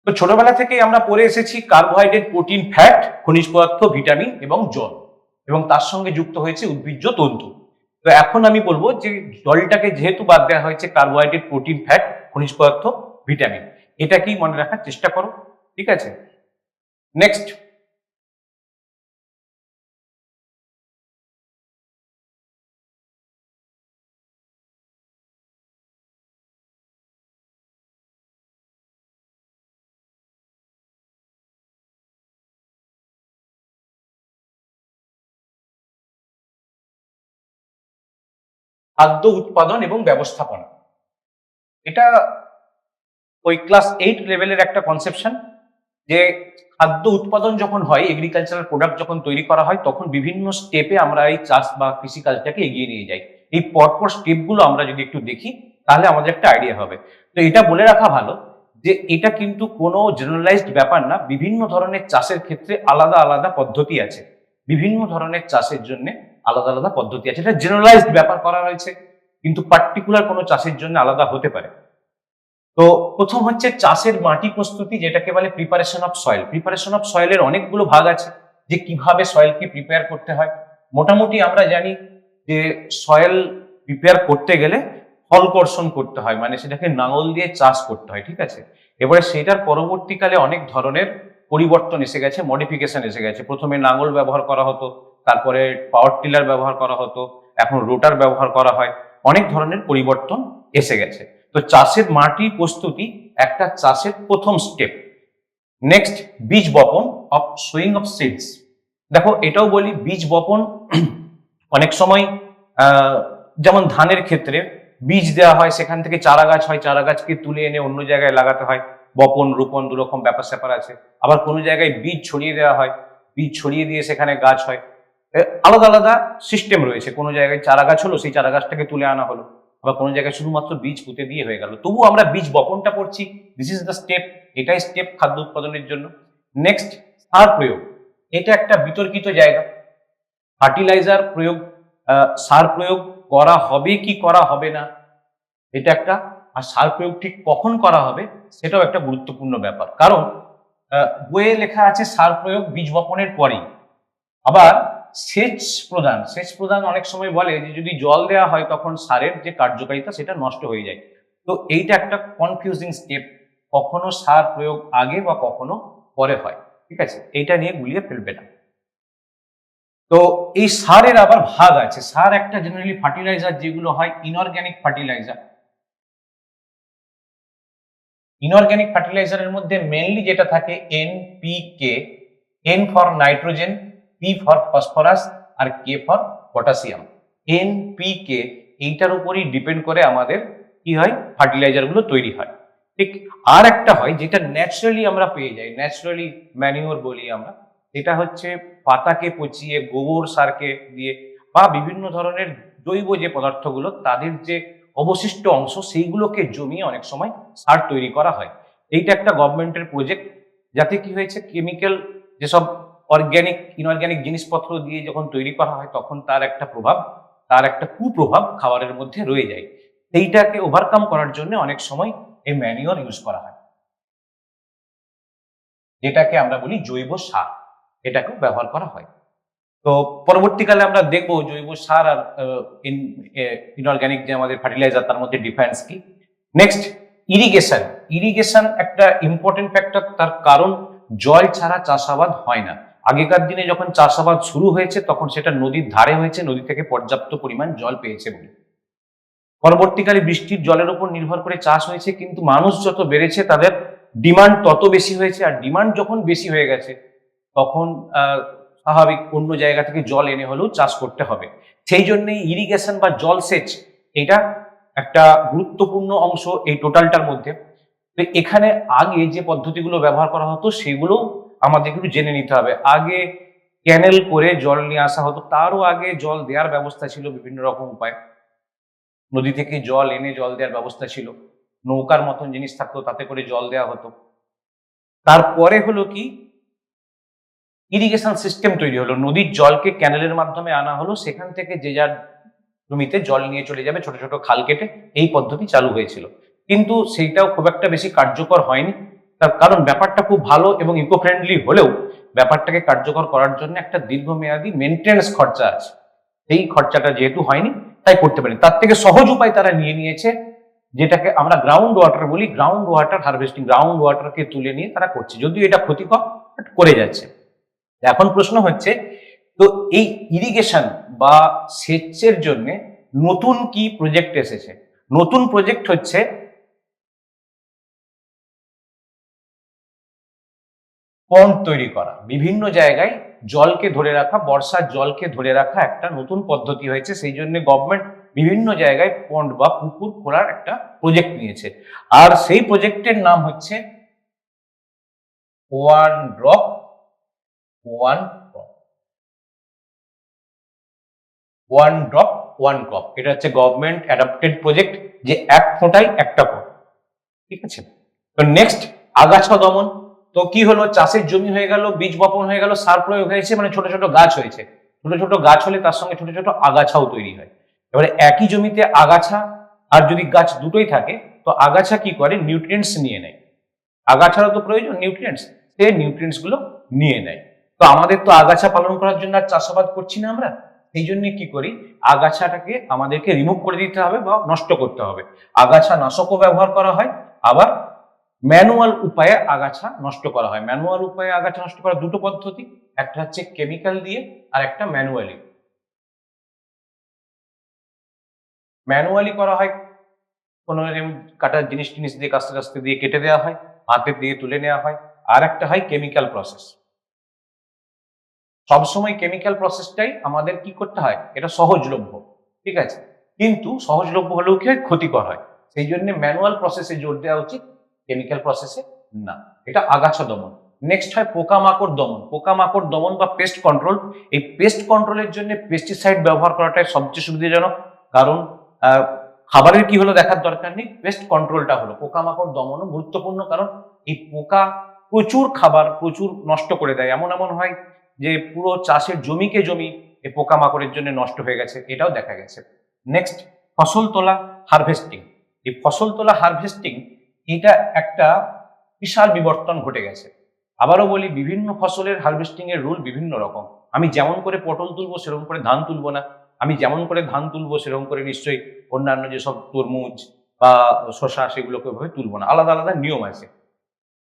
তো ছোটবেলা থেকেই আমরা পড়ে এসেছি কার্বোহাইড্রেট, প্রোটিন, ফ্যাট, খনিজ পদার্থ, ভিটামিন এবং জল, এবং তার সঙ্গে যুক্ত হয়েছে উদ্ভিজ্জ তন্তু। তো এখন আমি বলবো যে জলটাকে যেহেতু বাদ দেওয়া হয়েছে, কার্বোহাইড্রেট, প্রোটিন, ফ্যাট, খনিজ পদার্থ, ভিটামিন, এটাকেই মনে রাখার চেষ্টা করো। ঠিক আছে, নেক্সট। খাদ্য উৎপাদন এবং ব্যবস্থাপনা, এটা ওই ক্লাস 8 লেভেলের একটা কনসেপশন, যে খাদ্য উৎপাদন যখন হয়, এগ্রিকালচারাল প্রোডাক্ট যখন তৈরি করা হয়, তখন বিভিন্ন স্টেপে আমরা এই চাষ বা কৃষিকাজটাকে এগিয়ে নিয়ে যাই। এই পরপর স্টেপগুলো আমরা যদি একটু দেখি তাহলে আমাদের একটা আইডিয়া হবে। তো এটা বলে রাখা ভালো যে এটা কিন্তু কোনো জেনারেলাইজড ব্যাপার না, বিভিন্ন ধরনের চাষের ক্ষেত্রে আলাদা আলাদা পদ্ধতি আছে, বিভিন্ন ধরনের চাষের জন্য আলাদা আলাদা পদ্ধতি আছে। এটা জেনারেলাইজড ব্যাপার করা হয়েছে, কিন্তু পার্টিকুলার কোনো চাষের জন্য আলাদা হতে পারে। তো প্রথম হচ্ছে চাষের মাটি প্রস্তুতি, যেটাকে বলে preparation of soil. Preparation of সয়েলের অনেকগুলো ভাগ আছে, যে কিভাবে সয়েলকে প্রিপেয়ার করতে হয়। মোটামুটি আমরা জানি যে সয়েল প্রিপেয়ার করতে গেলে ফল কর্ষণ করতে হয়, মানে সেটাকে নাঙল দিয়ে চাষ করতে হয়, ঠিক আছে। এবারে সেটার পরবর্তীকালে অনেক ধরনের পরিবর্তন এসে গেছে, মডিফিকেশন এসে গেছে। প্রথমে নাঙল ব্যবহার করা হতো, তারপরে পাওয়ার টিলার ব্যবহার করা হতো, এখন রোটার ব্যবহার করা হয়, অনেক ধরনের পরিবর্তন এসে গেছে। তো চাষের মাটি প্রস্তুতি একটা চাষের প্রথম স্টেপ। নেক্সট, বীজ বপন অফ সোয়িং অফ সিডস। দেখো এটাও বলি, বীজ বপন অনেক সময় যেমন ধানের ক্ষেত্রে বীজ দেওয়া হয়, সেখান থেকে চারা গাছ হয়, চারা গাছকে তুলে এনে অন্য জায়গায় লাগাতে হয়, বপন রোপণ দুরকম ব্যাপার স্যাপার আছে। আবার কোনো জায়গায় বীজ ছড়িয়ে দেওয়া হয়, বীজ ছড়িয়ে দিয়ে সেখানে গাছ হয়। আলাদা আলাদা সিস্টেম রয়েছে। কোনো জায়গায় চারা গাছ হলো, সেই চারা গাছটাকে তুলে আনা হলো, আবার কোনো জায়গায় শুধুমাত্র বীজ পুঁতে দিয়ে হয়ে গেল। তবু আমরা বীজ বপনটা করছি, দিস ইজ দ্য স্টেপ, এটাই স্টেপ খাদ্য উৎপাদনের জন্য। নেক্সট, সার প্রয়োগ। এটা একটা বিতর্কিত জায়গা। ফার্টিলাইজার প্রয়োগ, সার প্রয়োগ করা হবে কি করা হবে না, এটা একটা। আর সার প্রয়োগ ঠিক কখন করা হবে সেটাও একটা গুরুত্বপূর্ণ ব্যাপার। কারণ বইয়ে লেখা আছে সার প্রয়োগ বীজ বপনের পরেই। আবার সেচ প্রদান অনেক সময় বলে যে যদি জল দেওয়া হয় তখন সারের যে কার্যকারিতা সেটা নষ্ট হয়ে যায়। তো এইটা একটা কনফিউজিং স্টেপ, কখনো সার প্রয়োগ আগে বা কখনো পরে হয়, ঠিক আছে। এইটা নিয়ে গুলিয়ে ফেলবে না। তো এই সারের আবার ভাগ আছে। সার একটা জেনারেলি ফার্টিলাইজার যেগুলো হয় ইনঅর্গ্যানিক ফার্টিলাইজার। ইনঅর্গ্যানিক ফার্টিলাইজারের মধ্যে মেইনলি যেটা থাকে NPK, N for nitrogen, P for phosphorus আর কে ফর পটাশিয়াম। এনপিকে এইটার উপরই ডিপেন্ড করে আমাদের কি হয়, ফার্টিলাইজার গুলো তৈরি হয়, ঠিক। আর একটা হয় যেটা ন্যাচারালি আমরা পেয়ে যাই, ন্যাচারালি ম্যানিওর বলি আমরা, এটা হচ্ছে পাতাকে পচিয়ে, গোবর সারকে দিয়ে বা বিভিন্ন ধরনের জৈব যে পদার্থগুলো তাদের যে অবশিষ্ট অংশ সেইগুলোকে জমিয়ে অনেক সময় সার তৈরি করা হয়। এইটা একটা গভর্নমেন্টের প্রজেক্ট, যাতে কি হয়েছে কেমিক্যাল যেসব অর্গ্যানিক ইনঅর্গ্যানিক জিনিসপত্র দিয়ে যখন তৈরি করা হয় তখন তার একটা প্রভাব, তার একটা কুপ্রভাব খাবারের মধ্যে রয়ে যায়। এইটাকে ওভারকাম করার জন্য অনেক সময় এই ম্যানিওর ইউজ করা হয়, যেটাকে আমরা বলি জৈব সার, এটাকেও ব্যবহার করা হয়। তো পরবর্তীকালে আমরা দেখবো জৈব সার আর ইনঅর্গ্যানিক যে আমাদের ফার্টিলাইজার তার মধ্যে ডিফারেন্স কি। Next, irrigation. ইরিগেশন একটা ইম্পর্টেন্ট ফ্যাক্টর, তার কারণ জল ছাড়া চাষাবাদ হয় না। আগেকার দিনে যখন চাষাবাদ শুরু হয়েছে তখন সেটা নদীর ধারে হয়েছে, নদী থেকে পর্যাপ্ত পরিমাণ জল পেয়েছে বলে। পরবর্তীকালে বৃষ্টির জলের উপর নির্ভর করে চাষ হয়েছে, কিন্তু মানুষ যত বেড়েছে তাদের ডিমান্ড তত বেশি হয়েছে, আর ডিমান্ড যখন বেশি হয়ে গেছে তখন স্বাভাবিক অন্য জায়গা থেকে জল এনে হলেও চাষ করতে হবে। সেই জন্যই ইরিগেশন বা জলসেচ এটা একটা গুরুত্বপূর্ণ অংশ এই টোটালটার মধ্যে। তো এখানে আগে যে পদ্ধতিগুলো ব্যবহার করা হতো সেগুলো আমাদের একটু জেনে নিতে হবে। আগে ক্যানেল করে জল নিয়ে আসা হতো, তারও আগে জল দেওয়ার ব্যবস্থা ছিল বিভিন্ন রকম উপায়। নদী থেকে জল এনে জল দেওয়ার ব্যবস্থা ছিল, নৌকার মতন জিনিস থাকতো তাতে করে জল দেওয়া হতো। তারপরে হলো কি, ইরিগেশন সিস্টেম তৈরি হলো, নদীর জলকে ক্যানেলের মাধ্যমে আনা হলো, সেখান থেকে যে যার জমিতে জল নিয়ে চলে যাবে ছোট ছোট খাল কেটে, এই পদ্ধতি চালু হয়েছিল। কিন্তু সেইটাও খুব একটা বেশি কার্যকর হয়নি, তার কারণ ব্যাপারটা খুব ভালো এবং ইকো ফ্রেন্ডলি হলেও ব্যাপারটাকে কার্যকর করার জন্য একটা দীর্ঘমেয়াদী মেনটেন্যান্স খরচা আছে। সেই খরচাটা যেহেতু হয়নি তাই করতে পারেনি। তার থেকে সহজ উপায় তারা নিয়ে নিয়েছে, যেটাকে আমরা গ্রাউন্ড ওয়াটার বলি, গ্রাউন্ড ওয়াটার হারভেস্টিং। গ্রাউন্ড ওয়াটারকে তুলে নিয়ে তারা করছে, যদিও এটা ক্ষতিকর, করে যাচ্ছে। এখন প্রশ্ন হচ্ছে, তো এই ইরিগেশন বা সেচের জন্য নতুন কি প্রজেক্ট এসেছে? নতুন প্রজেক্ট হচ্ছে পন্ড তৈরি করা, বিভিন্ন জায়গায় জলকে ধরে রাখা, বর্ষার জলকে ধরে রাখা একটা নতুন পদ্ধতি হয়েছে। সেই জন্য গভর্নমেন্ট বিভিন্ন জায়গায় পন্ড বা পুকুর খোলার একটা প্রজেক্ট নিয়েছে, আর সেই প্রজেক্টের নাম হচ্ছে one drop one crop. One drop one crop, এটা হচ্ছে গভর্নমেন্ট অ্যাডাপ্টেড প্রজেক্ট, যে এক ফোঁটায় একটা পট, ঠিক আছে। তো নেক্সট, আগাছা দমন। তো কি হলো, চাষের জমি হয়ে গেল, বীজ বপন হয়ে গেল, সার প্রয়োগ হয়েছে, মানে ছোট ছোট গাছ হয়েছে। ছোট ছোট গাছ হলে তার সঙ্গে ছোট ছোট আগাছাও তৈরি হয়। এবারে একই জমিতে আগাছা আর যদি গাছ দুটোই থাকে, তো আগাছা কি করে, নিউট্রিয়েন্টস নিয়ে নেয়। আগাছারও তো প্রয়োজন নিউট্রিয়েন্টস, সে নিউট্রিয়েন্টস গুলো নিয়ে নেয়। তো আমাদের তো আগাছা পালন করার জন্য আর চাষাবাদ করছি না আমরা, সেই জন্য কি করি, আগাছাটাকে আমাদেরকে রিমুভ করে দিতে হবে বা নষ্ট করতে হবে। আগাছা নাশকও ব্যবহার করা হয়, আবার ম্যানুয়াল উপায়ে আগাছা নষ্ট করা হয়। ম্যানুয়াল উপায়ে আগাছা নষ্ট করার দুটো পদ্ধতি, একটা হচ্ছে কেমিক্যাল দিয়ে আর একটা ম্যানুয়ালি। ম্যানুয়ালি করা হয় কোনো কাটার জিনিস টিনিস দিয়ে কাস্তে কাস্তে দিয়ে কেটে দেওয়া হয়, হাতে দিয়ে তুলে নেওয়া হয়। আর একটা হয় কেমিক্যাল প্রসেস। সবসময় কেমিক্যাল প্রসেসটাই আমাদের কি করতে হয়, এটা সহজলভ্য, ঠিক আছে, কিন্তু সহজলভ্য হলেও কি হয়, ক্ষতিকর হয়। সেই জন্য ম্যানুয়াল প্রসেসে জোর দেওয়া উচিত, কেমিক্যাল প্রসেসে না। এটা আগাছা দমন। নেক্সট হয় পোকামাকড় দমন। পোকামাকড় দমন বা পেস্ট কন্ট্রোল। এই পেস্ট কন্ট্রোলের জন্য পেস্টিসাইড ব্যবহার করাটাই সবচেয়ে সুবিধাজনক, কারণ খাবারের কি হলো দেখার দরকার নেই, পেস্ট কন্ট্রোলটা হলো। পোকামাকড় দমনও গুরুত্বপূর্ণ, কারণ এই পোকা প্রচুর খাবার প্রচুর নষ্ট করে দেয়। এমন এমন হয় যে পুরো চাষের জমিকে জমি এই পোকামাকড়ের জন্য নষ্ট হয়ে গেছে, এটাও দেখা গেছে। নেক্সট ফসল তোলা, হারভেস্টিং। এই ফসল তোলা হারভেস্টিং এটা একটা বিশাল বিবর্তন ঘটে গেছে। আবারও বলি, বিভিন্ন ফসলের হারভেস্টিং এর রুল বিভিন্ন রকম। আমি যেমন করে পটল তুলবো সেরকম করে ধান তুলবো না, আমি যেমন করে ধান তুলবো সেরকম করে নিশ্চয়ই অন্যান্য যেসব তরমুজ বা শসা সেগুলোকে ওইভাবে তুলবো না, আলাদা আলাদা নিয়ম আছে।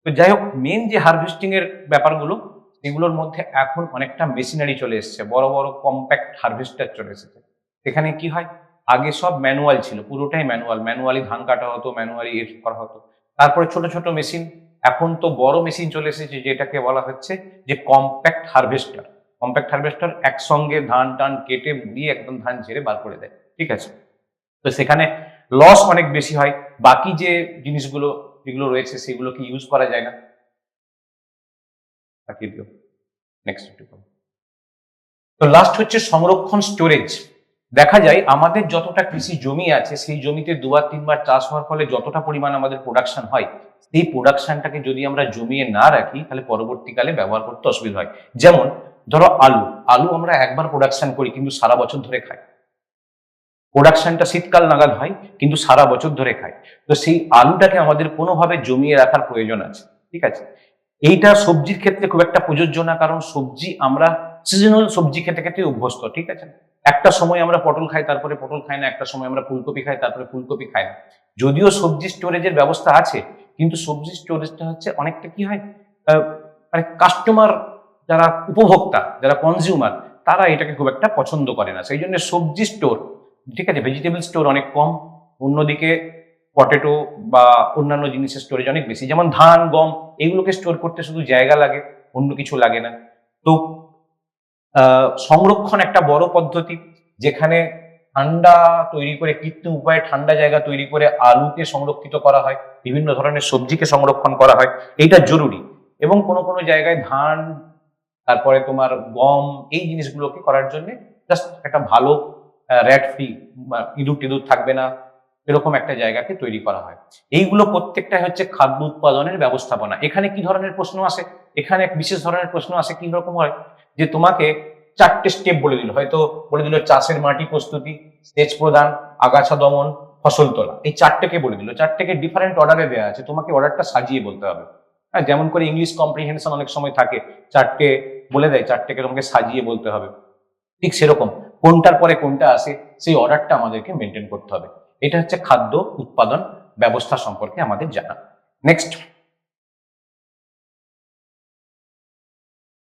তো যাই হোক, মেন যে হারভেস্টিং এর ব্যাপারগুলো, সেগুলোর মধ্যে এখন অনেকটা মেশিনারি চলে এসেছে, বড় বড় কম্প্যাক্ট হারভেস্টার চলে এসেছে। সেখানে কি হয়, আগে সব ম্যানুয়াল ছিল, পুরোটাই ম্যানুয়ালি ধান কাটা হতো, ম্যানুয়ালি এর করা হতো। তারপরে ছোট ছোট মেশিন, এখন তো বড় মেশিন চলে এসেছে যেটাকে বলা হচ্ছে যে কম্প্যাক্ট হারভেস্টার। কম্প্যাক্ট হারভেস্টার একসঙ্গে ধান টান কেটে দিয়ে একদম ধান ঝেড়ে বার করে দেয়, ঠিক আছে। তো সেখানে লস অনেক বেশি হয়, বাকি যে জিনিসগুলো যেগুলো রয়েছে সেগুলোকে ইউজ করা যায় না। নেক্সট। তো লাস্ট হচ্ছে সংরক্ষণ, স্টোরেজ। দেখা যায় আমাদের যতটা কৃষি জমি আছে সেই জমিতে দুবার তিনবার চাষ হওয়ার ফলে যতটা পরিমাণ আমাদের প্রোডাকশন হয়, সেই প্রোডাকশনটাকে যদি আমরা জমিয়ে না রাখি তাহলে পরবর্তীকালে ব্যবহার করতে অসুবিধা হয়। যেমন ধরো আলু আমরা একবার প্রোডাকশন করি কিন্তু সারা বছর ধরে খাই। প্রোডাকশনটা শীতকাল নাগাদ হয় কিন্তু সারা বছর ধরে খাই। তো সেই আলুটাকে আমাদের কোনোভাবে জমিয়ে রাখার প্রয়োজন আছে, ঠিক আছে। এইটা সবজির ক্ষেত্রে খুব একটা প্রযোজ্য না, কারণ সবজি আমরা সিজনাল সবজি খেতে খেতে অভ্যস্ত, ঠিক আছে। একটা সময় আমরা পটল খাই, তারপরে পটল খাই না, একটা সময় আমরা ফুলকপি খাই, তারপরে ফুলকপি খাই না। যদিও সবজি স্টোরেজের ব্যবস্থা আছে, কিন্তু সবজি স্টোরেজটা হচ্ছে অনেকটা কি হয়, মানে কাস্টমার যারা উপভোক্তা, যারা কনজিউমার, তারা এটাকে খুব একটা পছন্দ করে না। সেই জন্য সবজি স্টোর, ঠিক আছে, ভেজিটেবল স্টোর অনেক কম। অন্যদিকে পটেটো বা অন্যান্য জিনিসের স্টোরেজ অনেক বেশি, যেমন ধান গম এগুলোকে স্টোর করতে শুধু জায়গা লাগে, অন্য কিছু লাগে না। তো সংরক্ষণ একটা বড় পদ্ধতি, যেখানে ঠান্ডা তৈরি করে, কৃত্রিম উপায়ে ঠান্ডা জায়গা তৈরি করে আলুকে সংরক্ষিত করা হয়, বিভিন্ন ধরনের সবজিকে সংরক্ষণ করা হয়, এইটা জরুরি। এবং কোনো কোনো জায়গায় ধান, তারপরে তোমার গম, এই জিনিসগুলোকে করার জন্য জাস্ট একটা ভালো র্যাট ফ্রি, ইঁদুর টিঁদুর থাকবে না, এরকম একটা জায়গাকে তৈরি করা হয়। এইগুলো প্রত্যেকটাই হচ্ছে খাদ্য উৎপাদনের ব্যবস্থাপনা। এখানে কি ধরনের প্রশ্ন আসে, এখানে এক বিশেষ ধরনের প্রশ্ন আসে, কি রকম হয়, যে তোমাকে 4টে স্টেপ বলে দিল, হয়তো বলে দিল চাষের মাটি প্রস্তুতি, সেচ প্রদান, আগাছা দমন, ফসল তোলা। এই 4টেকে বলে দিল, 4টেকে ডিফারেন্ট অর্ডারে দেওয়া আছে, তোমাকে অর্ডারটা সাজিয়ে বলতে হবে। হ্যাঁ, যেমন করে ইংলিশ কম্প্রিহেনশন অনেক সময় থাকে, 4টে বলে দেয়, 4টেকে তোমাকে সাজিয়ে বলতে হবে, ঠিক সেরকম কোনটার পরে কোনটা আসে সেই অর্ডারটা আমাদেরকে মেনটেন করতে হবে। এটা হচ্ছে খাদ্য উৎপাদন ব্যবস্থা সম্পর্কে আমাদের জানা।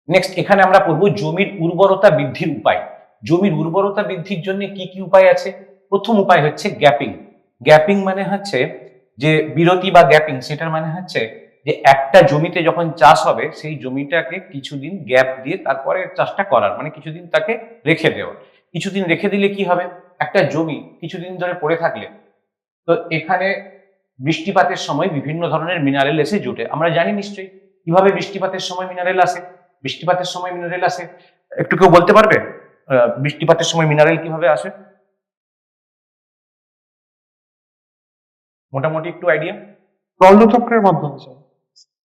নেক্সট এখানে আমরা পড়বো জমির উর্বরতা বৃদ্ধির উপায়। জমির উর্বরতা বৃদ্ধির জন্য কি কি উপায় আছে? প্রথম উপায় হচ্ছে গ্যাপিং। গ্যাপিং মানে হচ্ছে যে বিরতি বা গ্যাপিং, সেটার মানে হচ্ছে যে একটা জমিতে যখন চাষ হবে সেই জমিটাকে কিছুদিন গ্যাপ দিয়ে তারপরে চাষটা করার, মানে কিছুদিন তাকে রেখে দেওয়া। কিছুদিন রেখে দিলে কি হবে, একটা জমি কিছুদিন ধরে পড়ে থাকলে তো এখানে বৃষ্টিপাতের সময় বিভিন্ন ধরনের মিনারেল এসে জুটে। আমরা জানি নিশ্চয়ই কিভাবে বৃষ্টিপাতের সময় মিনারেল আসে। বৃষ্টিপাতের সময় মিনারেল আসে, একটু কেউ বলতে পারবে বৃষ্টিপাতের সময় মিনারেল কিভাবে আসে? মোটামুটি একটু আইডিয়া। জলচক্রের মাধ্যমে স্যার।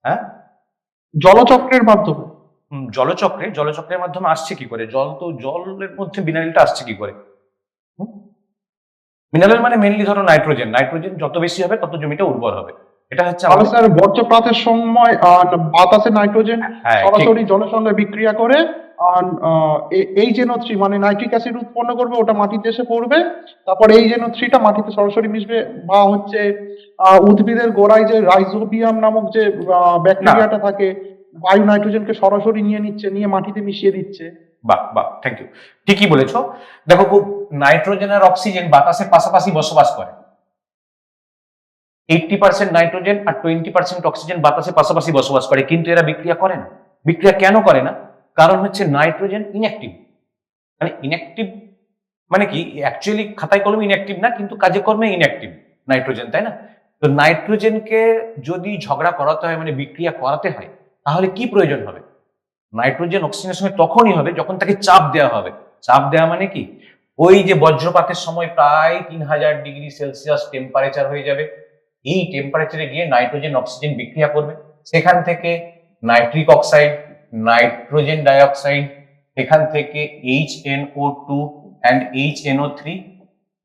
হ্যাঁ, জলচক্রের মাধ্যমে। জলচক্রের মাধ্যমে আসছে কি করে? জলের মধ্যে মিনারেলটা আসছে কি করে? মিনারেল মানে মেনলি ধরো নাইট্রোজেন যত বেশি হবে তত জমিটা উর্বর হবে, এটা হচ্ছে তাহলে আমাদের। স্যার বর্জ্যপাতের সময় বাতাসে নাইট্রোজেন হ্যাঁ, ঠিক। সরাসরি জলের সঙ্গে বিক্রিয়া করে আর HNO3 মানে নাইট্রিক অ্যাসিড উৎপন্ন করবে, ওটা মাটিতে এসে পড়বে। তারপর HNO3টা মাটিতে সরাসরি মিশবে, বা হচ্ছে উদ্ভিদের গোড়ায় যে রাইজোবিয়াম নামক যে না, ব্যাকটেরিয়াটা থাকে, বায়ু নাইট্রোজেনকে সরাসরি নিয়ে মাটিতে মিশিয়ে দিচ্ছে। বাহ বাহ, থ্যাংক ইউ। ঠিকই বলেছো। দেখো, খুব নাইট্রোজেন আর অক্সিজেন বাতাসের পাশাপাশি বসবাস করে। 80% নাইট্রোজেন আর 20% অক্সিজেন বাতাসে পাশাপাশি বসবাস করে, কিন্তু এরা বিক্রিয়া করে না। বিক্রিয়া কেন করে না? কারণ হচ্ছে নাইট্রোজেন ইনঅ্যাক্টিভ। মানে ইনঅ্যাক্টিভ মানে কি, অ্যাকচুয়ালি খাতায় কলমে ইনঅ্যাক্টিভ না, কিন্তু কাজে কর্মে ইনঅ্যাক্টিভ নাইট্রোজেন, তাই না? তো নাইট্রোজেনকে যদি ঝগড়া করাতে হয়, মানে বিক্রিয়া করাতে হয়, তাহলে কি প্রয়োজন হবে? নাইট্রোজেন অক্সিজেনের সঙ্গে তখনই হবে যখন তাকে চাপ দেওয়া হবে। চাপ দেওয়া মানে কি, ওই যে বজ্রপাতের সময় প্রায় 3000 ডিগ্রি সেলসিয়াস টেম্পারেচার হয়ে যাবে। এই টেম্পারেচারে গিয়ে নাইট্রোজেন অক্সিজেন বিক্রিয়া করবে, সেখান থেকে নাইট্রিক অক্সাইড, নাইট্রোজেন ডাইঅক্সাইড, সেখান থেকে HNO2 অ্যান্ড HNO3,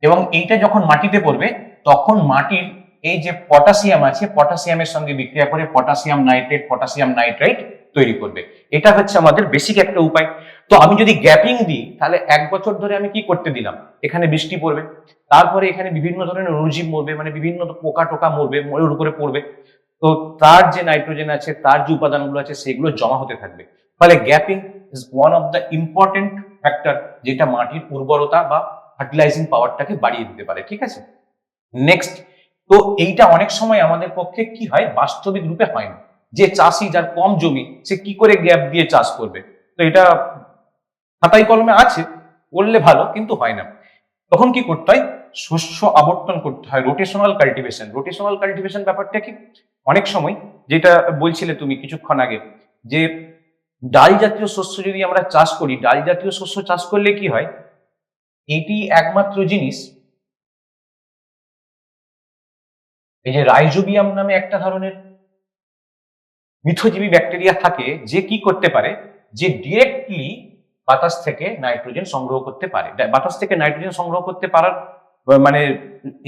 এবং এইটা যখন মাটিতে পড়বে তখন মাটির এই যে পটাশিয়াম আছে, পটাশিয়ামের সঙ্গে বিক্রিয়া করে পটাশিয়াম নাইট্রেট, পটাশিয়াম নাইট্রাইট তৈরি করবে। এটা হচ্ছে আমাদের বেসিক একটা উপায়। তো আমি যদি গ্যাপিং দিই, তাহলে 1 বছর ধরে আমি কি করতে দিলাম, এখানে বৃষ্টি পড়বে, তারপরে এখানে বিভিন্ন ধরনের অণুজীব মরবে, মানে বিভিন্ন পোকা টোকা মরবে, ওর উপরে পড়বে। তো তার যে নাইট্রোজেন আছে, তার যে উপাদানগুলো আছে, সেগুলো জমা হতে থাকবে। ফলে gapping is one of the important factor, যেটা মাটির উর্বরতা বা ফার্টিলাইজিং পাওয়ারটাকে বাড়িয়ে দিতে পারে। ঠিক আছে, নেক্সট। তো এইটা অনেক সময় আমাদের পক্ষে কি হয়, বাস্তবিক রূপে হয় না। যে চাষি, যার কম জমি, সে কি করে গ্যাপ দিয়ে চাষ করবে? তো এটা খাতায় কলমে আছে, করলে ভালো, কিন্তু হয় না। তখন কি করতে হয়, শস্য আবর্তন করতে হয়, রোটেশনাল কাল্টিভেশন। রোটেশনাল কাল্টিভেশন ব্যাপারটা কি, অনেক সময় যেটা বলছিলে তুমি কিছুক্ষণ আগে, যে ডাল জাতীয় শস্য যদি আমরা চাষ করি, ডাল জাতীয় শস্য চাষ করলে কি হয়, এটি একমাত্র জিনিস, এই যে রাইজোবিয়াম নামে একটা ধরনের মিথজীবী ব্যাকটেরিয়া থাকে, যে কি করতে পারে, যে ডিরেক্টলি বাতাস থেকে নাইট্রোজেন সংগ্রহ করতে পারে। বাতাস থেকে নাইট্রোজেন সংগ্রহ করতে পারার মানে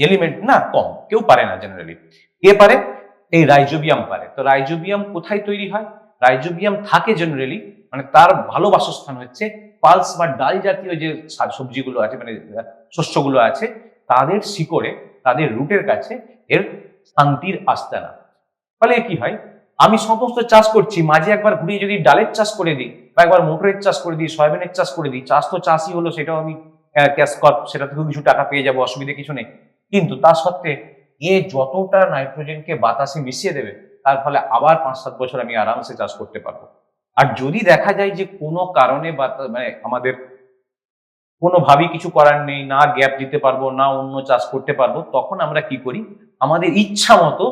এলিমেন্ট না কম, কেউ পারে না জেনারেলি। কে পারে? এই রাইজোবিয়াম পারে। তো রাইজোবিয়াম কোথায় তৈরি হয়? রাইজোবিয়াম থাকে জেনারেলি, মানে তার ভালো বাসস্থান হচ্ছে পালস বা ডাল জাতীয় যে সবজিগুলো আছে, মানে শস্যগুলো আছে, তাদের শিকড়ে, তাদের রুটের কাছে এর শান্তির আস্তানা। ফলে কি হয়, আমি সমস্ত চাষ করছি, মাঝে একবার ঘুরিয়ে যদি ডালের চাষ করে দিই, বা একবার মোটরের চাষ করে দিই, সয়াবিনের চাষ করে দিই, চাষ তো চাষই হলো, সেটাও আমি ক্যাশ ক্রপ, সেটা থেকেও কিছু টাকা পেয়ে যাবো, অসুবিধা কিছু নেই। কিন্তু তা সত্ত্বে এ যতটা নাইট্রোজেনকে বাতাসে মিশিয়ে দেবে, তার ফলে আবার 5-7 বছর আমি আরামসে চাষ করতে পারবো। আর যদি দেখা যায় যে কোনো কারণে মানে আমাদের কোনোভাবেই কিছু করার নেই, না গ্যাপ দিতে পারবো, না অন্য চাষ করতে পারবো, তখন আমরা কি করি, আমাদের ইচ্ছা মতো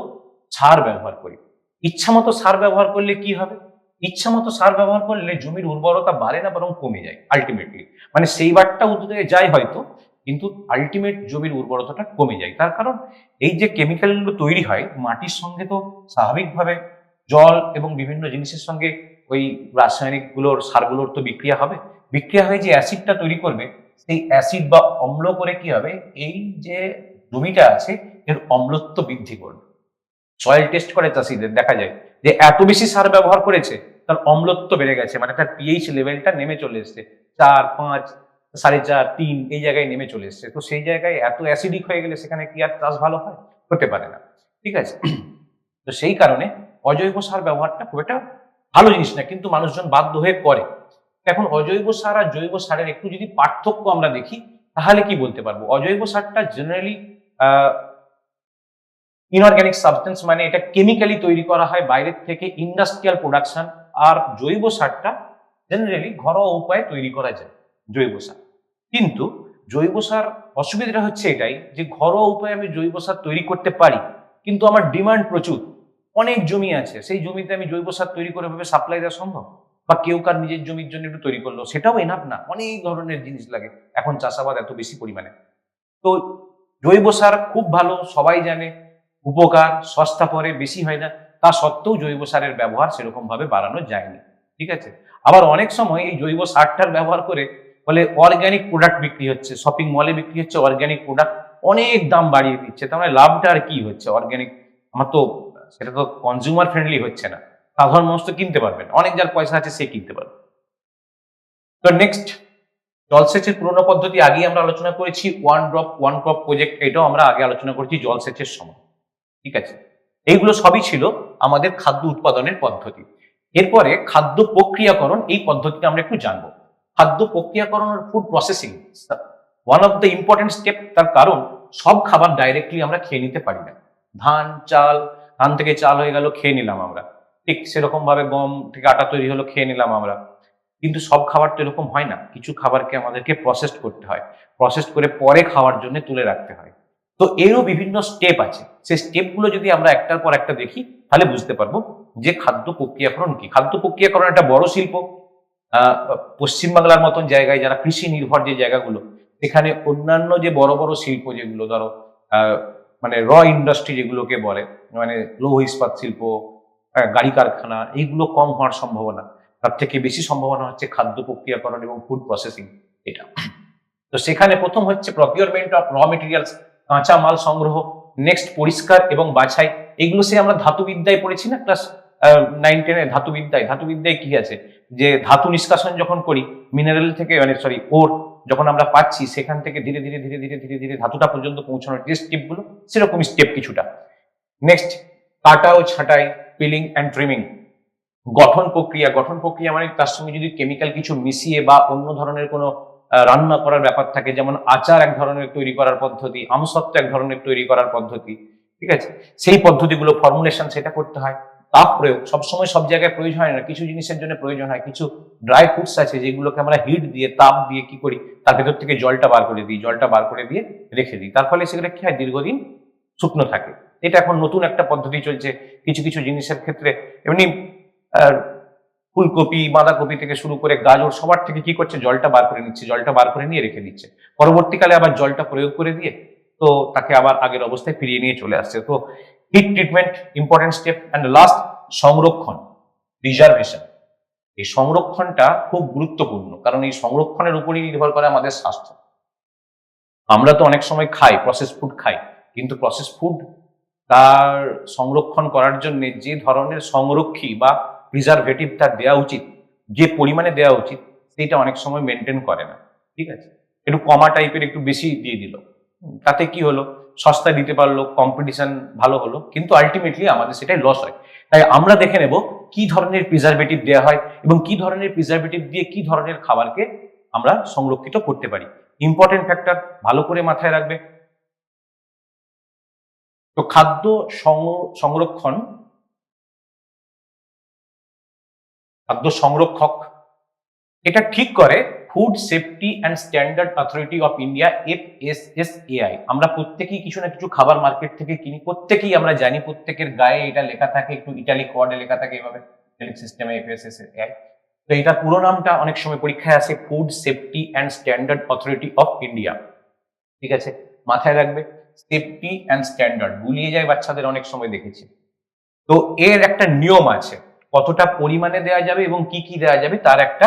সার ব্যবহার করি। ইচ্ছা মতো সার ব্যবহার করলে কি হবে, ইচ্ছা মতো সার ব্যবহার করলে জমির উর্বরতা বাড়ে না, বরং কমে যায় আলটিমেটলি। মানে সেই বারটা উদ্যোগে যায় হয়তো, কিন্তু আলটিমেট জমির উর্বরতাটা কমে যায়। তার কারণ এই যে কেমিক্যালগুলো তৈরি হয় মাটির সঙ্গে, তো স্বাভাবিকভাবে জল এবং বিভিন্ন জিনিসের সঙ্গে ওই রাসায়নিক গুলোর, সারগুলোর তো বিক্রিয়া হবে। বিক্রিয়া হয়ে যে অ্যাসিডটা তৈরি করবে, সেই অ্যাসিড বা অম্ল করে কি হবে, এই যে জমিটা আছে এর অম্লত্ব বৃদ্ধি করবে। সয়েল টেস্ট করে চাষিদের দেখা যায় যে এত বেশি সার ব্যবহার করেছে, তার অম্লত্ব বেড়ে গেছে, মানে তার পিএইচ লেভেলটা নেমে চলে এসছে 4, 5, 4.5, 3 এই জায়গায় নেমে চলে এসছে। তো সেই জায়গায় এত অ্যাসিডিক হয়ে গেলে সেখানে কি আর চাষ ভালো হয়? হতে পারে না। ঠিক আছে, তো সেই কারণে অজৈব সার ব্যবহারটা খুব একটা ভালো জিনিস না, কিন্তু মানুষজন বাধ্য হয়ে করে। এখন অজৈব সার আর জৈব সারের একটু যদি পার্থক্য আমরা দেখি, তাহলে কি বলতে পারবো, অজৈব সারটা জেনারেলি ইনঅর্গানিক সাবস্টেন্স, মানে এটা কেমিক্যালি তৈরি করা হয় বাইরের থেকে, ইন্ডাস্ট্রিয়াল প্রোডাকশন। আর জৈব সারটা জেনারেলি ঘরোয়া উপায়ে তৈরি করা যায় জৈব সার। কিন্তু জৈব সার অসুবিধাটা হচ্ছে এটাই, যে ঘরোয়া উপায়ে আমি জৈব সার তৈরি করতে পারি, কিন্তু আমার ডিমান্ড প্রচুর, অনেক জমি আছে, সেই জমিতে আমি জৈব সার তৈরি করে ভাবে সাপ্লাই দেওয়া সম্ভব? বা কেউ কার নিজের জমির জন্য একটু তৈরি করলো, সেটাও এনাফ না, অনেক ধরনের জিনিস লাগে, এখন চাষাবাদ এত বেশি পরিমাণে। তো জৈব সার খুব ভালো, সবাই জানে, উপকার, সস্তা পড়ে, বেশি হয় না, তা সত্ত্বেও জৈব সারের ব্যবহার সেরকম ভাবে বাড়ানো যায়নি। ঠিক আছে, আবার অনেক সময় এই জৈব সারটার ব্যবহার করে বলে অর্গানিক প্রোডাক্ট বিক্রি হচ্ছে, শপিং মলে বিক্রি হচ্ছে অর্গানিক প্রোডাক্ট, অনেক দাম বাড়িয়ে দিচ্ছে, তার মানে লাভটা আর কি হচ্ছে? অর্গানিক, আমার তো সেটা তো কনজিউমার ফ্রেন্ডলি হচ্ছে না। সাধারণ মানুষ তো কিনতে পারবে না, অনেক যার পয়সা আছে সে কিনতে পারবে। তো নেক্সট, জলসেচের পুরোনো পদ্ধতি আগে আমরা আলোচনা করেছি, one drop one crop project, এটাও আমরা আগে আলোচনা করেছি জলসেচের সময়। ঠিক আছে, এইগুলো সবই ছিল আমাদের খাদ্য উৎপাদনের পদ্ধতি। এরপরে খাদ্য প্রক্রিয়াকরণ, এই পদ্ধতিটা আমরা একটু জানবো। খাদ্য প্রক্রিয়াকরণ food processing one of the important step, তার কারণ সব খাবার ডাইরেক্টলি আমরা খেয়ে নিতে পারি না। ধান থেকে চাল হয়ে গেল, খেয়ে নিলাম আমরা, ঠিক সেরকম ভাবে গম থেকে আটা তৈরি হলো, খেয়ে নিলাম আমরা। কিন্তু সব খাবার তো এরকম হয় না, কিছু খাবারকে আমাদেরকে প্রসেস করতে হয়, প্রসেস করে পরে খাওয়ার জন্য তুলে রাখতে হয়। তো এরও বিভিন্ন স্টেপ আছে, সেই স্টেপগুলো যদি আমরা একটার পর একটা দেখি তাহলে বুঝতে পারবো যে খাদ্য প্রক্রিয়াকরণ কি। খাদ্য প্রক্রিয়াকরণ একটা বড় শিল্প। পশ্চিমবাংলার মতন জায়গায় যারা কৃষি নির্ভর যে জায়গাগুলো, এখানে অন্যান্য যে বড় বড় শিল্প যেগুলো ধরো মানে র ইন্ডাস্ট্রি যেগুলোকে বলে, মানে লৌহ ইস্পাত শিল্প, গাড়ি কারখানা, এইগুলো কম হওয়ার সম্ভাবনা। তার থেকে বেশি সম্ভাবনা হচ্ছে খাদ্য প্রক্রিয়াকরণ এবং ফুড প্রসেসিং, এটা। তো সেখানে প্রথম হচ্ছে প্রকিউরমেন্ট অফ র মেটেরিয়ালস, কাঁচা মাল সংগ্রহ। নেক্সট পরিষ্কার এবং বাছাই, এগুলো সে আমরা ধাতুবিদ্যায় পড়েছি না, ক্লাস 9-10-এ। ধাতুবিদ্যায় কি আছে, যে ধাতু নিষ্কাশন যখন করি মিনারেল থেকে, মানে সরি ওর যখন আমরা পাচ্ছি, সেখান থেকে ধীরে ধীরে ধীরে ধীরে ধীরে ধীরে ধাতুটা পর্যন্ত পৌঁছানোর যে স্টেপগুলো, সেরকম স্টেপ কিছুটা। নেক্সট, কাটা ও ছাঁটাই, পিলিং অ্যান্ড ট্রিমিং। গঠন প্রক্রিয়া মানে তার সঙ্গে যদি কেমিক্যাল কিছু মিশিয়ে বা অন্য ধরনের কোনো রান্না করার ব্যাপার থাকে, যেমন আচার এক ধরনের তৈরি করার পদ্ধতি, আমসত্ত্ব এক ধরনের তৈরি করার পদ্ধতি, ঠিক আছে, সেই পদ্ধতিগুলো ফর্মুলেশন সেটা করতে হয়। তাপ প্রয়োগ সবসময় সব জায়গায় প্রয়োজন হয় না, কিছু জিনিসের জন্য প্রয়োজন হয়। কিছু ড্রাই ফ্রুটস আছে যেগুলোকে আমরা হিট দিয়ে, তাপ দিয়ে কি করি, তার ভেতর থেকে জলটা বার করে দিয়ে রেখে দিই, তার ফলে সেগুলো কি হয়, দীর্ঘদিন শুকনো থাকে। এটা এখন নতুন একটা পদ্ধতি চলছে কিছু কিছু জিনিসের ক্ষেত্রে। এমনি ফুলকপি, বাঁধাকপি থেকে শুরু করে গাজর, সবার থেকে কি করছে, জলটা বার করে নিয়ে রেখে দিচ্ছে, পরবর্তীকালে আবার জলটা প্রয়োগ করে দিয়ে তো তাকে আবার আগের অবস্থায় ফিরিয়ে নিয়ে চলে আসছে। তো hit treatment important step. And last, সংরক্ষণ, প্রিজার্ভেশন। এই সংরক্ষণটা খুব গুরুত্বপূর্ণ, কারণ এই সংরক্ষণের উপরই নির্ভর করে আমাদের স্বাস্থ্য। আমরা তো অনেক সময় খাই, প্রসেস ফুড খাই, কিন্তু প্রসেস ফুড তার সংরক্ষণ করার জন্য যে ধরনের সংরক্ষী বা প্রিজারভেটিভ তার দেওয়া উচিত, যে পরিমাণে দেওয়া উচিত, সেটা অনেক সময় মেনটেন করে না। ঠিক আছে, একটু কমা টাইপের একটু বেশি দিয়ে দিল, তাতে কি হলো, সস্তা দিতে পারলো, কম্পিটিশন ভালো হলো, কিন্তু আলটিমেটলি আমাদের সেটাই লস হয়। তাই আমরা দেখে নেব কি ধরনের প্রিজারভেটিভ দেওয়া হয় এবং কি ধরনের প্রিজারভেটিভ দিয়ে কি ধরনের খাবারকে আমরা সংরক্ষিত করতে পারি। ইম্পর্টেন্ট ফ্যাক্টর, ভালো করে মাথায় রাখবে। তো খাদ্য সংরক্ষক এটা ঠিক করে food safety and standard authority of India, FSSAI। আমরা প্রত্যেকেই কিছু না কিছু খাবার মার্কেট থেকে কিনি, প্রত্যেকেই আমরা জানি, প্রত্যেকের গায়ে এটা লেখা থাকে, একটু ইটালিক ওয়ার্ডে লেখা থাকে এভাবে, ইটালিক সিস্টেমে FSSAI। তো এটা পুরো নামটা অনেক সময় পরীক্ষায় আসে, food safety and standard authority of India. ঠিক আছে, মাথায় রাখবে, সেফটি অ্যান্ড স্ট্যান্ডার্ড গুলিয়ে যায় বাচ্চাদের অনেক সময় দেখেছি। তো এর একটা নিয়ম আছে, কতটা পরিমাণে দেওয়া যাবে এবং কি কি দেওয়া যাবে তার একটা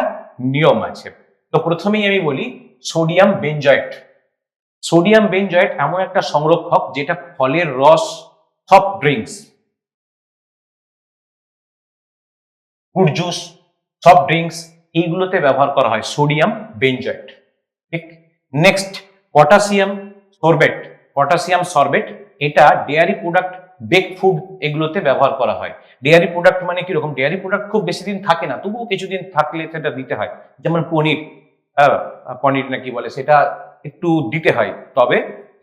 নিয়ম আছে। তো প্রথমেই আমি বলি সোডিয়াম বেনজয়েট। সোডিয়াম বেনজয়েট এমন একটা সংরক্ষক যেটা ফলের রস, soft drinks, fruit juice, soft drinks, এইগুলোতে ব্যবহার করা হয় সোডিয়াম বেনজয়েট। ঠিক। Next, potassium sorbate. Potassium sorbate এটা ডেয়ারি প্রোডাক্ট, বেক ফুড, এগুলোতে ব্যবহার করা হয়। ডেয়ারি প্রোডাক্ট মানে কিরকম, ডেয়ারি প্রোডাক্ট খুব বেশি দিন থাকে না, তবুও কিছুদিন থাকলে সেটা দিতে হয়, যেমন পনির, পনির নাকি বলে, সেটা একটু দিতে হয়, তবে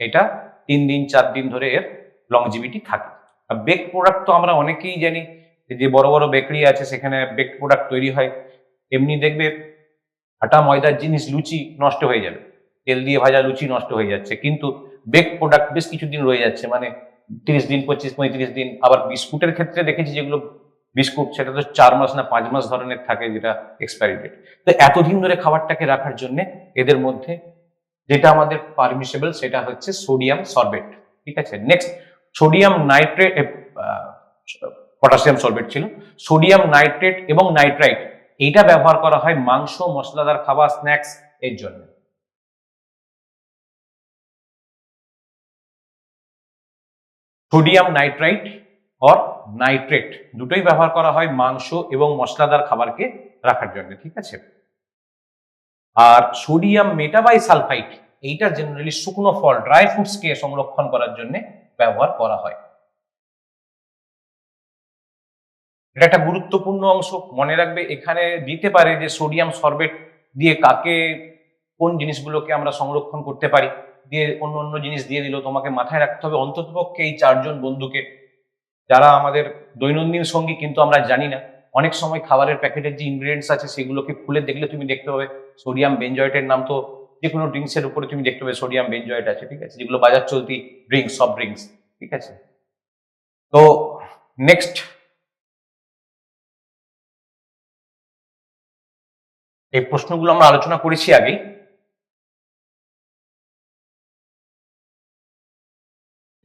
এটা 3 দিন 4 দিন ধরে এর লংজিভিটি থাকে। বেক প্রোডাক্ট তো আমরা অনেকেই জানি, যে বড় বড় বেকারি আছে সেখানে বেক প্রোডাক্ট তৈরি হয়। এমনি দেখবে আটা ময়দার জিনিস, লুচি নষ্ট হয়ে যাবে, তেল দিয়ে ভাজা লুচি নষ্ট হয়ে যাচ্ছে, কিন্তু বেক প্রোডাক্ট বেশ কিছুদিন রয়ে যাচ্ছে, মানে 30 দিন, 25-35 দিন। আবার বিস্কুটের ক্ষেত্রে দেখেছি যেগুলো বিস্কুট, সেটা তো 4 মাস না 5 মাস ধরনের থাকে, যেটা এক্সপায়ারি ডেট। তো এতদিন ধরে খাবারটাকে রাখার জন্য এদের মধ্যে যেটা আমাদের পারমিসেবল সেটা হচ্ছে সোডিয়াম সরবেট। ঠিক আছে। নেক্সট, সোডিয়াম নাইট্রেট, পটাশিয়াম সলভেট ছিল, সোডিয়াম নাইট্রেট এবং নাইট্রাইট, এইটা ব্যবহার করা হয় মাংস, মশলাদার খাবার, স্ন্যাক্স এর জন্য। সোডিয়াম নাইট্রাইট অর নাইট্রেট, দুটোই ব্যবহার করা হয় মাংস এবং মশলাদার খাবারকে রাখার জন্য, ঠিক আছে। আর সোডিয়াম মেটাবাইসালফাইড, এইটা জেনারেলি শুকনো ফল ড্রাই ফ্রুটসকে সংরক্ষণ করার জন্য ব্যবহার করা হয়। এটা একটা গুরুত্বপূর্ণ অংশ, মনে রাখবে। এখানে দিতে পারে যে সোডিয়াম সরবেট দিয়ে কাকে কোন জিনিসগুলোকে আমরা সংরক্ষণ করতে পারি, দিয়ে অন্য অন্য জিনিস দিয়ে দিল, তোমাকে মাথায় রাখতে হবে অন্ততপক্ষে এই 4 জন বন্ধুকে, যারা আমাদের দৈনন্দিন সঙ্গী কিন্তু আমরা জানি না। অনেক সময় খাবারের প্যাকেটের যে ইনগ্রিডিয়েন্টস আছে সেগুলোকে খুলে দেখলে তুমি দেখতে পাবে সোডিয়াম বেনজয়েটের নাম, তো যে কোনো ড্রিঙ্কসের উপরে তুমি দেখতে পাবে সোডিয়াম বেনজয়েট আছে, ঠিক আছে, যেগুলো বাজার চলতি ড্রিঙ্কস, সফট ড্রিঙ্কস, ঠিক আছে। তো নেক্সট, এই প্রশ্নগুলো আমরা আলোচনা করেছি আগেই।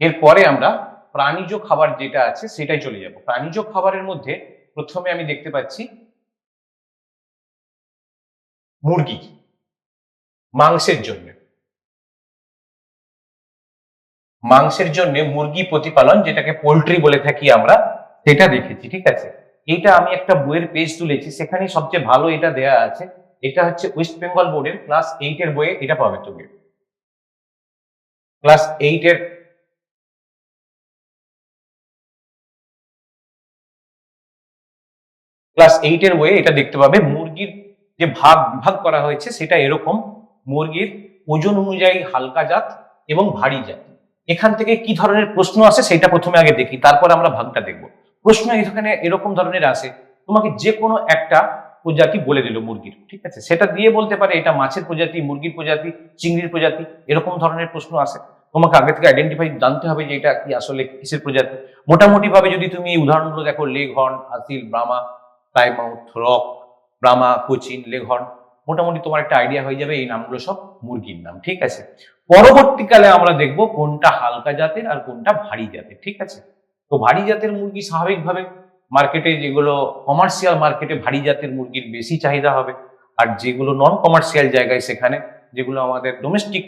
এরপরে আমরা প্রাণীজ খাবার যেটা আছে সেটাই চলে যাব। প্রাণীজ খাবারের মধ্যে প্রথমে আমি দেখতে পাচ্ছি মুরগি, মাংসের জন্য মুরগি প্রতিপালন, যেটাকে পোল্ট্রি বলে থাকি আমরা, সেটা দেখেছি, ঠিক আছে। এটা আমি একটা বইয়ের পেজ তুলেছি, সেখানে সবচেয়ে ভালো এটা দেয়া আছে। এটা হচ্ছে ওয়েস্ট বেঙ্গল বোর্ডের ক্লাস 8 এর বইয়ে এটা পাবে তুমি। ক্লাস 8 এর বইয়ে এটা দেখতে পাবে। মুরগির যে বিভাগ করা হয়েছে সেটা এরকম: মুরগির ওজন অনুযায়ী হালকা জাত এবং ভারী জাত। এখান থেকে কি ধরনের প্রশ্ন আসে সেটা প্রথমে আগে দেখি, তারপর আমরা ভাগটা দেখব। প্রশ্ন এখানে এরকম ধরনের আসে, তোমাকে যে কোনো একটা প্রজাতি বলে দিল মুরগির, ঠিক আছে, সেটা দিয়ে বলতে পারে এটা মাছের প্রজাতি, মুরগির প্রজাতি, চিংড়ির প্রজাতি, এরকম ধরনের প্রশ্ন আসে। তোমাকে আগে থেকে আইডেন্টিফাই জানতে হবে যে এটা কি আসলে কিসের প্রজাতি। মোটামুটি ভাবে যদি তুমি এই উদাহরণগুলো দেখো, লেগ হর্ন, আসিল, Brahma, Plymouth, rock, Brahma, Cochin, Leghorn, মোটামুটি তোমার একটা আইডিয়া হয়ে যাবে এই নামগুলো সব মুরগির নাম, ঠিক আছে। পরবর্তীকালে আমরা দেখব কোনটা হালকা জাতের আর কোনটা ভারী জাতের, ঠিক আছে। তো ভারী জাতের মুরগি স্বাভাবিকভাবে মার্কেটে, যেগুলো কমার্শিয়াল মার্কেটে ভারী জাতের মুরগির বেশি চাহিদা হবে, আর যেগুলো নন কমার্শিয়াল জায়গায়, সেখানে যেগুলো আমাদের ডোমেস্টিক,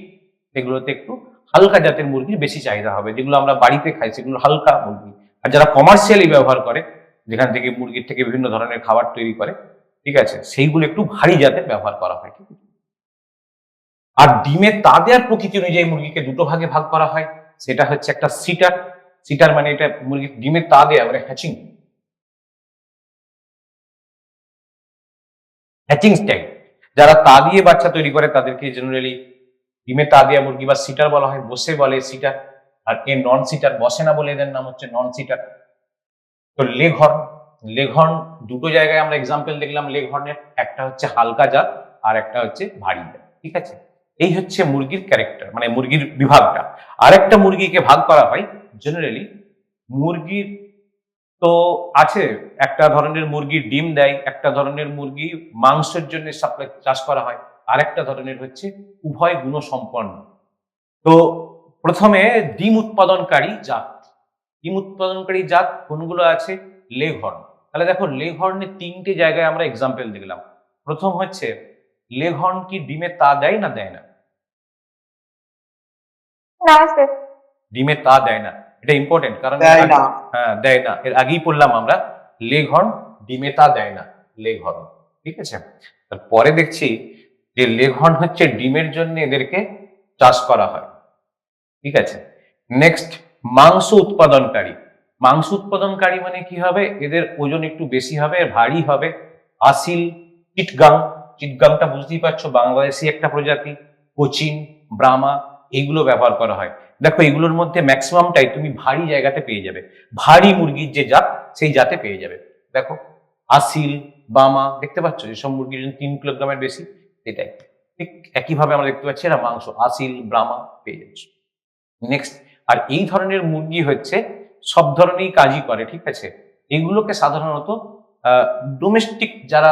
সেগুলোতে একটু হালকা জাতের মুরগির বেশি চাহিদা হবে। যেগুলো আমরা বাড়িতে খাই সেগুলো হালকা মুরগি, আর যারা কমার্শিয়ালি ব্যবহার করে, যেখান থেকে মুরগির থেকে বিভিন্ন ধরনের খাবার তৈরি করে, ঠিক আছে, সেইগুলো একটু ভারী জাতের ব্যবহার করা হয়, ঠিক আছে। আর ডিমের তা দেওয়ার প্রকৃতি অনুযায়ী মুরগিকে দুটো ভাগে ভাগ করা হয়। সেটা হচ্ছে একটা সিটার, সিটার মানে এটা মুরগি ডিমের তা দেয়া মানে হ্যাচিং, হ্যাচিং স্টাইল। যারা তা দিয়ে বাচ্চা তৈরি করে তাদেরকে জেনারেলি ডিমের তা দেওয়া মুরগি বা সিটার বলা হয়, বসে বলে সিটার। আর এ নন সিটার, বসে না বলে এদের নাম হচ্ছে নন সিটার। তো লেঘর্ন, লেঘর্ন দুটো জায়গায় আমরা এক্সাম্পল দেখলাম লেঘর্নের, একটা হচ্ছে হালকা জাত আর একটা হচ্ছে ভারী জাত, ঠিক আছে। এই হচ্ছে মুরগির ক্যারেক্টার, মানে মুরগির বিভাগটা। আরেকটা মুরগিকে ভাগ করা হয় জেনারেলি। মুরগির তো আছে, একটা ধরনের মুরগি ডিম দেয়, একটা ধরনের মুরগি মাংসের জন্য সাপ্লাই চাষ করা হয়, আরেকটা ধরনের হচ্ছে উভয় গুণসম্পন্ন। তো প্রথমে ডিম উৎপাদনকারী জাত, ডিম উৎপাদনকারী জাত কোনগুলো আছে? লেঘর্ন। তাহলে দেখো, লেঘর্নের 3টে জায়গায় আমরা এক্সাম্পল দেখলাম। প্রথম হচ্ছে, লেঘর্ন কি ডিমে তা দেয় না দেয় না? ডিমে তা দেয় না, এটা ইম্পর্টেন্ট, কারণ হ্যাঁ দেয় না, এর আগেই পড়লাম আমরা লেঘর্ন ডিমে তা দেয় না, লেঘর্ন, ঠিক আছে। তারপরে দেখছি যে লেঘর্ন হচ্ছে ডিমের জন্য এদেরকে চাষ করা হয়, ঠিক আছে। নেক্সট, মাংস উৎপাদনকারী। মাংস উৎপাদনকারী মানে কি হবে? এদের ওজন একটু বেশি হবে, ভারী হবে। আসিল, চিটগাং, চিটগাংটা বুঝতেই পারছো বাংলাদেশি একটা প্রজাতি, কোচিন, ব্রাহ্মা, এইগুলো ব্যবহার করা হয়। দেখো, এগুলোর মধ্যে ম্যাক্সিমামটাই তুমি ভারী জায়গাতে পেয়ে যাবে, ভারী মুরগির যে জাত সেই জাতে পেয়ে যাবে। দেখো, আসিল, বামা, দেখতে পাচ্ছ যেসব মুরগির 3 কিলোগ্রামের বেশি, এটাই। ঠিক একইভাবে আমরা দেখতে পাচ্ছি এরা মাংস, আসিল, ব্রাহ্মা পেয়ে যাচ্ছে। নেক্সট, আর এই ধরনের মুরগি হচ্ছে সব ধরনেরই কাজই করে, ঠিক আছে। এগুলোকে সাধারণত ডোমেস্টিক যারা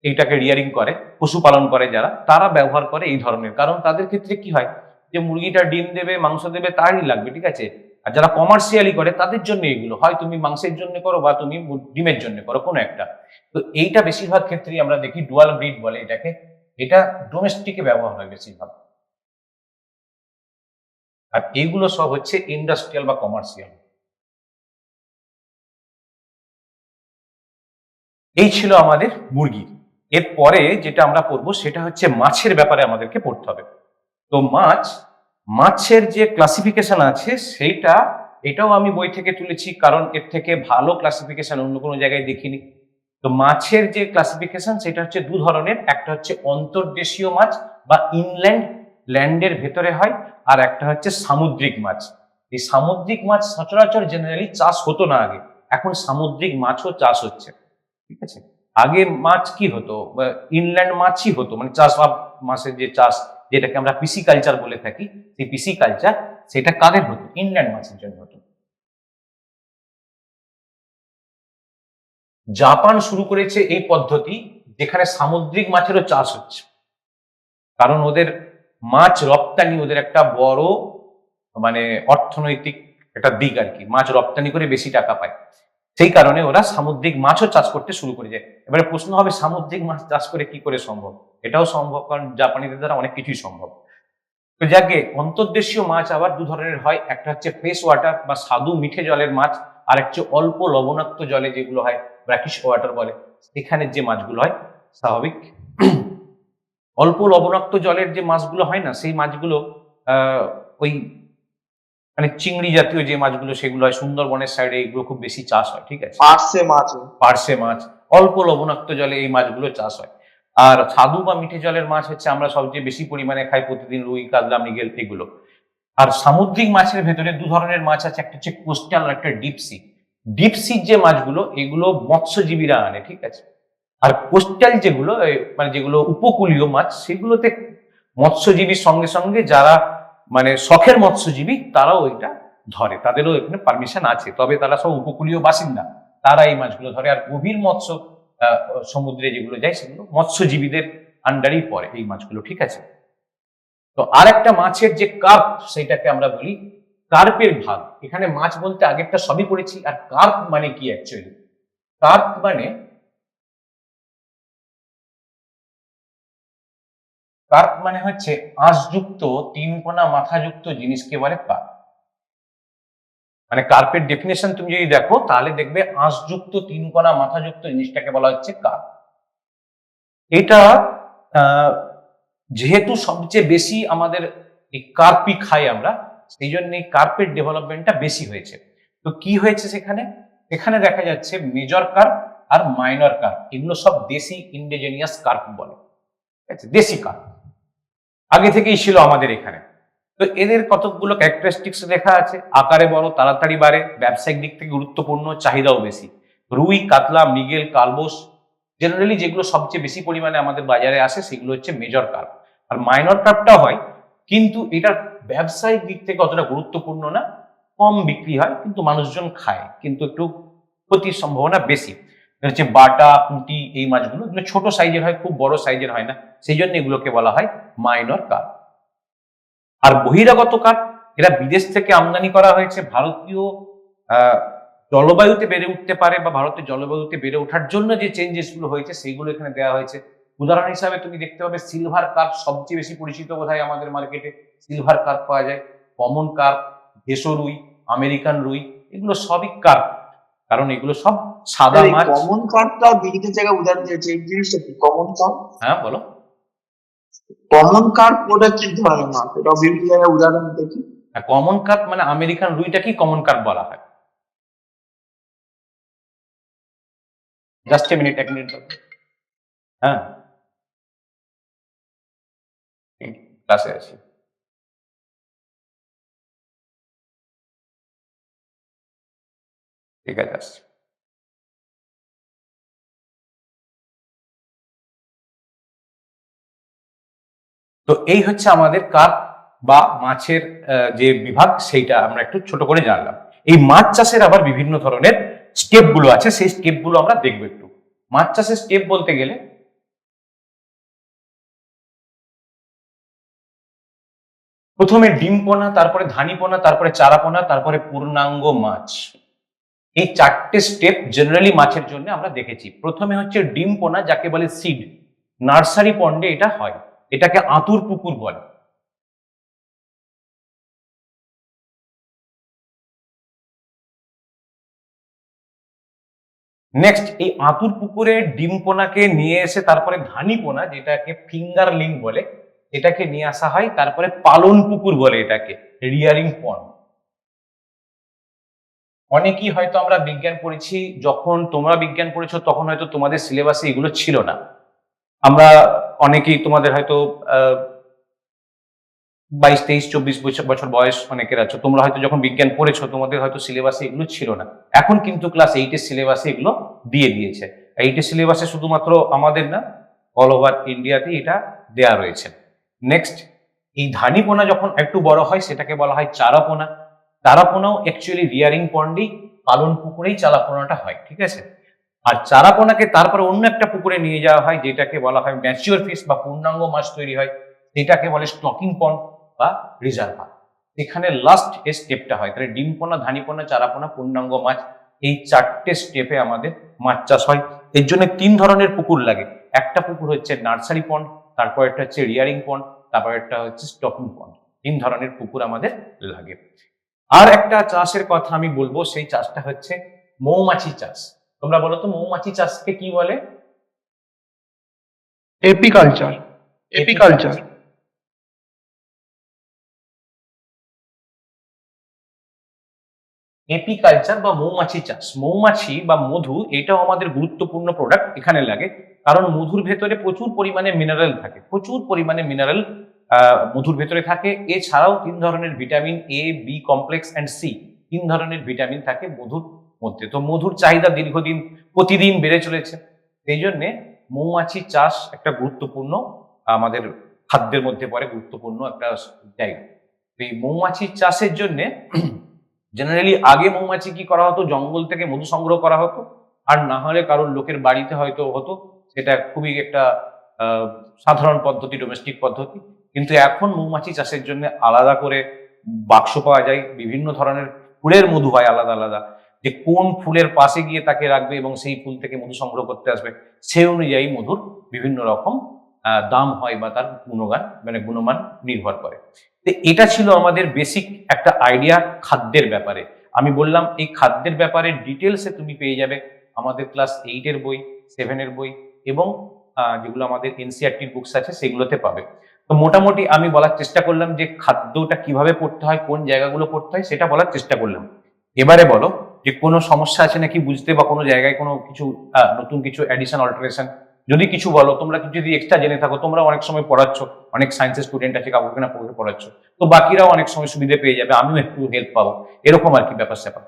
এইটাকে রিয়ারিং করে, পশুপালন করে যারা, তারা ব্যবহার করে এই ধরনের। কারণ তাদের ক্ষেত্রে কি হয়, যে মুরগিটা ডিম দেবে, মাংস দেবে, তারই লাগবে, ঠিক আছে। আর যারা কমার্শিয়ালি করে তাদের জন্য এগুলো হয়, তুমি মাংসের জন্য করো বা তুমি ডিমের জন্য করো, কোনো একটা। তো এইটা বেশিরভাগ ক্ষেত্রেই আমরা দেখি ডুয়াল ব্রিড বলে এটাকে, এটা ডোমেস্টিকে ব্যবহার হয় বেশিরভাগ। আর এইগুলো সব হচ্ছে ইন্ডাস্ট্রিয়াল বা কমার্শিয়াল। এই ছিল আমাদের মুরগির। এরপরে যেটা আমরা পড়বো সেটা হচ্ছে মাছের ব্যাপারে আমাদেরকে পড়তে হবে। তো মাছের যে ক্লাসিফিকেশন আছে সেইটা, এটাও আমি বই থেকে তুলেছি, কারণ এর থেকে ভালো ক্লাসিফিকেশন অন্য কোনো জায়গায় দেখিনি। তো মাছের যে ক্লাসিফিকেশন সেটা হচ্ছে দু ধরনের, একটা হচ্ছে অন্তর্দেশীয় মাছ বা ইনল্যান্ড, ল্যান্ডের ভেতরে হয়, আর একটা হচ্ছে সামুদ্রিক মাছ। এই সামুদ্রিক মাছ সচরাচর জেনারেলি চাষ হতো না আগে, এখন সামুদ্রিক মাছও চাষ হচ্ছে, ঠিক আছে। আগে মাছ কি হতো, ইনল্যান্ড মাছই হতো, মানে চাষাবাদ মাছের যে চাষ, যেটাকে আমরা পিসি কালচার বলে থাকি, সেই পিসি কালচার সেটা কাদের হতো, ইনল্যান্ড মাছের জন্য হতো। জাপান শুরু করেছে এই পদ্ধতি, যেখানে সামুদ্রিক মাছেরও চাষ হচ্ছে, কারণ ওদের মাছ রপ্তানি ওদের একটা বড় মানে অর্থনৈতিক একটা দিক আর কি, মাছ রপ্তানি করে বেশি টাকা পায়, সেই কারণে ওরা সামুদ্রিক মাছও চাষ করতে শুরু করে যায়। এবারে প্রশ্ন হবে সামুদ্রিক মাছ চাষ করে কি করে সম্ভব? এটাও সম্ভব, কারণ জাপানিদের দ্বারা অনেক কিছুই সম্ভব। তো যাকে অন্তর্দেশীয় মাছ আবার দু ধরনের হয়, একটা হচ্ছে ফ্রেশ ওয়াটার বা স্বাদু মিঠে জলের মাছ, আর হচ্ছে অল্প লবণাক্ত জলে যেগুলো হয়, ব্র্যাকিশ ওয়াটার বলে, সেখানে যে মাছগুলো হয় স্বাভাবিক। অল্প লবণাক্ত জলের যে মাছগুলো হয় না, সেই মাছগুলো ওই মানে চিংড়ি জাতীয় যে মাছগুলো সেগুলো হয় সুন্দরবনের সাইডে, এগুলো খুব বেশি চাষ হয়, ঠিক আছে। পার্সে মাছ, অল্প লবণাক্ত জলে এই মাছগুলো চাষ হয়। আর স্বাদু বা মিঠে জলের মাছ হচ্ছে আমরা সবচেয়ে বেশি পরিমাণে খাই প্রতিদিন, রুই, কাতলা, মৃগেল, এগুলো। আর সামুদ্রিক মাছের ভেতরে দু ধরনের মাছ আছে, একটা হচ্ছে কোস্টাল আর একটা ডিপসি। ডিপসির যে মাছগুলো এগুলো মৎস্যজীবীরা আনে, ঠিক আছে। আর কোস্টাল যেগুলো মানে যেগুলো উপকূলীয় মাছ, সেগুলোতে মৎস্যজীবীর সঙ্গে সঙ্গে যারা মানে শখের মৎস্যজীবী তারাও এটা ধরে, তাদেরও এখানে পারমিশন আছে, তবে তারা সব উপকূলীয় বাসিন্দা, তারা এই মাছগুলো ধরে। আর গভীর মৎস্য সমুদ্রে যেগুলো যায় সেগুলো মৎস্যজীবীদের আন্ডারেই পড়ে এই মাছগুলো, ঠিক আছে। তো আর একটা মাছের যে কার্প, সেটাকে আমরা বলি কার্পের ভাগ। এখানে মাছ বলতে আগেরটা সবই পড়েছি, আর কার্প মানে কি অ্যাকচুয়ালি? কার্প মানে হচ্ছে আঁশযুক্ত তিন কোনা মাথাযুক্ত জিনিসকে বলে কার্প। মানে কার্পের ডেফিনেশন তুমি যদি দেখো তাহলে দেখবে আঁশযুক্ত তিন কোনা মাথাযুক্ত জিনিসটাকে বলা হচ্ছে কার্প। এটা যেহেতু সবচেয়ে বেশি আমাদের এই কার্পই খাই আমরা, সেই জন্য এই কার্পের ডেভেলপমেন্টটা বেশি হয়েছে। তো কি হয়েছে সেখানে, এখানে দেখা যাচ্ছে মেজর কার্প আর মাইনর কার্প, এগুলো সব দেশি ইন্ডিজেনিয়াস কার্প বলে, ঠিক আছে, দেশি কার্প আগে থেকেই ছিল আমাদের এখানে। তো এদের কতগুলো ক্যারেক্টারিস্টিক্স লেখা আছে, আকারে বড়, তাড়াতাড়ি বাড়ে, ব্যবসায়িক দিক থেকে গুরুত্বপূর্ণ, চাহিদাও বেশি। রুই, কাতলা, মৃগেল, কালবোস, জেনারেলি যেগুলো সবচেয়ে বেশি পরিমাণে আমাদের বাজারে আসে সেগুলো হচ্ছে মেজর কার্প। আর মাইনর কার্পটা হয়, কিন্তু এটা ব্যবসায়িক দিক থেকে অতটা গুরুত্বপূর্ণ না, কম বিক্রি হয় কিন্তু মানুষজন খায়, কিন্তু একটু ক্ষতির সম্ভাবনা বেশি। হচ্ছে বাটা, পুঁটি, এই মাছগুলো এগুলো ছোট সাইজের হয়, খুব বড় সাইজের হয় না, সেই জন্য এগুলোকে বলা হয় মাইনর কার্প। আর বহিরাগত কার্প, এরা বিদেশ থেকে আমদানি করা হয়েছে, ভারতীয় জলবায়ুতে বেড়ে উঠতে পারে বা ভারতের জলবায়ুতে বেড়ে ওঠার জন্য যে চেঞ্জেস গুলো হয়েছে সেইগুলো এখানে দেওয়া হয়েছে। উদাহরণ হিসাবে তুমি দেখতে পাবে সিলভার কার্প সবচেয়ে বেশি পরিচিত বোধহয় আমাদের মার্কেটে, সিলভার কার্প পাওয়া যায়, কমন কার্প, দেশো রুই, আমেরিকান রুই, এগুলো সবই কার্প, কারণ এগুলো সব সাদা মাছ। কমন কার্ডটাও বিভিন্ন জায়গায় উদাহরণ দিয়েছে, এই জিনিসটা কি কমন কার্ড? হ্যাঁ বলো। কমন কার্ড ওটা কি ধরনের মাছ? এটা বিভিন্ন জায়গায় উদাহরণ দেখি। কমন কার্প মানে আমেরিকান রুইটাকেই কমন কার্প বলা হয়। জাস্ট এ মিনিট, এক মিনিট। হ্যাঁ, ক্লাসে আছি। ঠিক আছে, আসছি। তো এই হচ্ছে আমাদের কার্প বা মাছের যে বিভাগ, সেইটা আমরা একটু ছোট করে জানলাম। এই মাছ চাষের আবার বিভিন্ন ধরনের স্টেপ গুলো আছে, সেই স্টেপ গুলো আমরা দেখবো একটু। মাছ চাষের স্টেপ বলতে গেলে প্রথমে ডিম পোনা, তারপরে ধানি পোনা, তারপরে চারা পোনা, তারপরে পূর্ণাঙ্গ মাছ। এই চারটে স্টেপ জেনারেলি মাছের জন্য আমরা দেখেছি। প্রথমে হচ্ছে ডিম পোনা, যাকে বলে সিড, নার্সারি পন্ডে এটা হয়, এটাকে আঁতুর পুকুর বলে। নেক্সট, এই আঁতুর পুকুরে ডিম পোনাকে নিয়ে এসে তারপরে ধানি পোনা, যেটাকে ফিঙ্গারলিং বলে, এটাকে নিয়ে আসা হয়, তারপরে পালন পুকুর বলে এটাকে, রিয়ারিং পন্ড। অনেকেই হয়তো আমরা বিজ্ঞান পড়েছি, যখন তোমরা বিজ্ঞান পড়েছো তখন হয়তো তোমাদের সিলেবাসে এগুলো ছিল না। আমরা অনেকেই, তোমাদের হয়তো 22, 23, 24 বছর বয়স অনেকের আছে, তোমরা হয়তো যখন বিজ্ঞান পড়েছো তোমাদের হয়তো সিলেবাসে এগুলো ছিল না। এখন কিন্তু ক্লাস 8-এর সিলেবাসে এগুলো দিয়ে দিয়েছে। 8-এর সিলেবাসে শুধুমাত্র আমাদের না, অল ওভার ইন্ডিয়াতে এটা দেয়া রয়েছে। নেক্সট, এই ধানি পোনা যখন একটু বড় হয় সেটাকে বলা হয় চারা পোনা। চারা পোনাও অ্যাকচুয়ালি রিয়ারিং পন্ডেই, পালন পুকুরেই চারা পোনাটা হয়, ঠিক আছে। আর চারা পোনাকে তারপরে অন্য একটা পুকুরে নিয়ে যাওয়া হয়, যেটাকে বলা হয় ম্যাচিওর ফিশ বা পূর্ণাঙ্গ মাছ তৈরি হয়, সেটাকে বলে স্টকিং পন্ড বা রিজার্ভার। এখানে লাস্ট স্টেপটা হয়, তাহলে ডিম পোনা, ধানি পোনা, চারা পোনা, পূর্ণাঙ্গ মাছ, এই 4টে স্টেপে আমাদের মাছ চাষ হয়। এর জন্য 3 ধরনের পুকুর লাগে। একটা পুকুর হচ্ছে নার্সারি পন্ড, তারপর একটা হচ্ছে রিয়ারিং পন্ড, তারপর একটা হচ্ছে স্টকিং পন্ড। 3 ধরনের পুকুর আমাদের লাগে। আর একটা চাষের কথা আমি বলবো, সেই চাষটা হচ্ছে মৌমাছি চাষ। তোমরা বলো তো মৌমাছি চাষকে কি বলে? এপিকালচার। এপিকালচার। এপিকালচার বা মৌমাছি চাষ। মৌমাছি বা মধু, এটাও আমাদের গুরুত্বপূর্ণ প্রোডাক্ট এখানে লাগে, কারণ মধুর ভেতরে প্রচুর পরিমাণে মিনারেল থাকে, প্রচুর পরিমাণে মিনারেল মধুর ভেতরে থাকে। এছাড়াও 3 ধরনের vitamin, A, B complex and C, 3 ধরনের ভিটামিন থাকে মধুর মধ্যে। তো মধুর চাহিদা দীর্ঘদিন প্রতিদিন বেড়ে চলেছে, সেই জন্যে মৌমাছি চাষ একটা গুরুত্বপূর্ণ, আমাদের খাদ্যের মধ্যে পড়ে গুরুত্বপূর্ণ একটা জায়গা। তো এই মৌমাছি চাষের জন্যে জেনারেলি আগে মৌমাছি কি করা হতো, জঙ্গল থেকে মধু সংগ্রহ করা হতো, আর না হলে কারোর লোকের বাড়িতে হয়তো হতো। সেটা খুবই একটা সাধারণ পদ্ধতি, ডোমেস্টিক পদ্ধতি। কিন্তু এখন মৌমাছি চাষের জন্য আলাদা করে বাক্স পাওয়া যায়, বিভিন্ন ধরনের ফুলের মধু হয় আলাদা আলাদা, যে কোন ফুলের পাশে গিয়ে তাকে রাখবে এবং সেই ফুল থেকে মধু সংগ্রহ করতে আসবে, সেই অনুযায়ী মধুর বিভিন্ন রকম দাম হয় বা তার গুণগান মানে গুণমান নির্ভর করে। তো এটা ছিল আমাদের বেসিক একটা আইডিয়া খাদ্যের ব্যাপারে। আমি বললাম এই খাদ্যের ব্যাপারে ডিটেলসে তুমি পেয়ে যাবে আমাদের ক্লাস 8-এর বই, 7-এর বই এবং যেগুলো আমাদের এনসিইআরটির বুকস আছে সেগুলোতে পাবে। তো মোটামুটি আমি বলার চেষ্টা করলাম যে খাদ্যটা কিভাবে পড়তে হয়, কোন জায়গাগুলো পড়তে হয় সেটা বলার চেষ্টা করলাম। এবারে বলো যে কোনো সমস্যা আছে নাকি বুঝতে, বা কোনো জায়গায় কোনো কিছু নতুন কিছু অ্যাডিশন, অল্টারেশন যদি কিছু বলো, তোমরা কিছু যদি এক্সট্রা জেনে থাকো, তোমরা অনেক সময় পড়াচ্ছ, অনেক সায়েন্সের স্টুডেন্ট আছে কাউকে না কাউকে পড়াচ্ছ, তো বাকিরাও অনেক সময় সুবিধা পেয়ে যাবে, আমিও একটু হেল্প পাবো, এরকম আর কি ব্যাপার স্যাপার।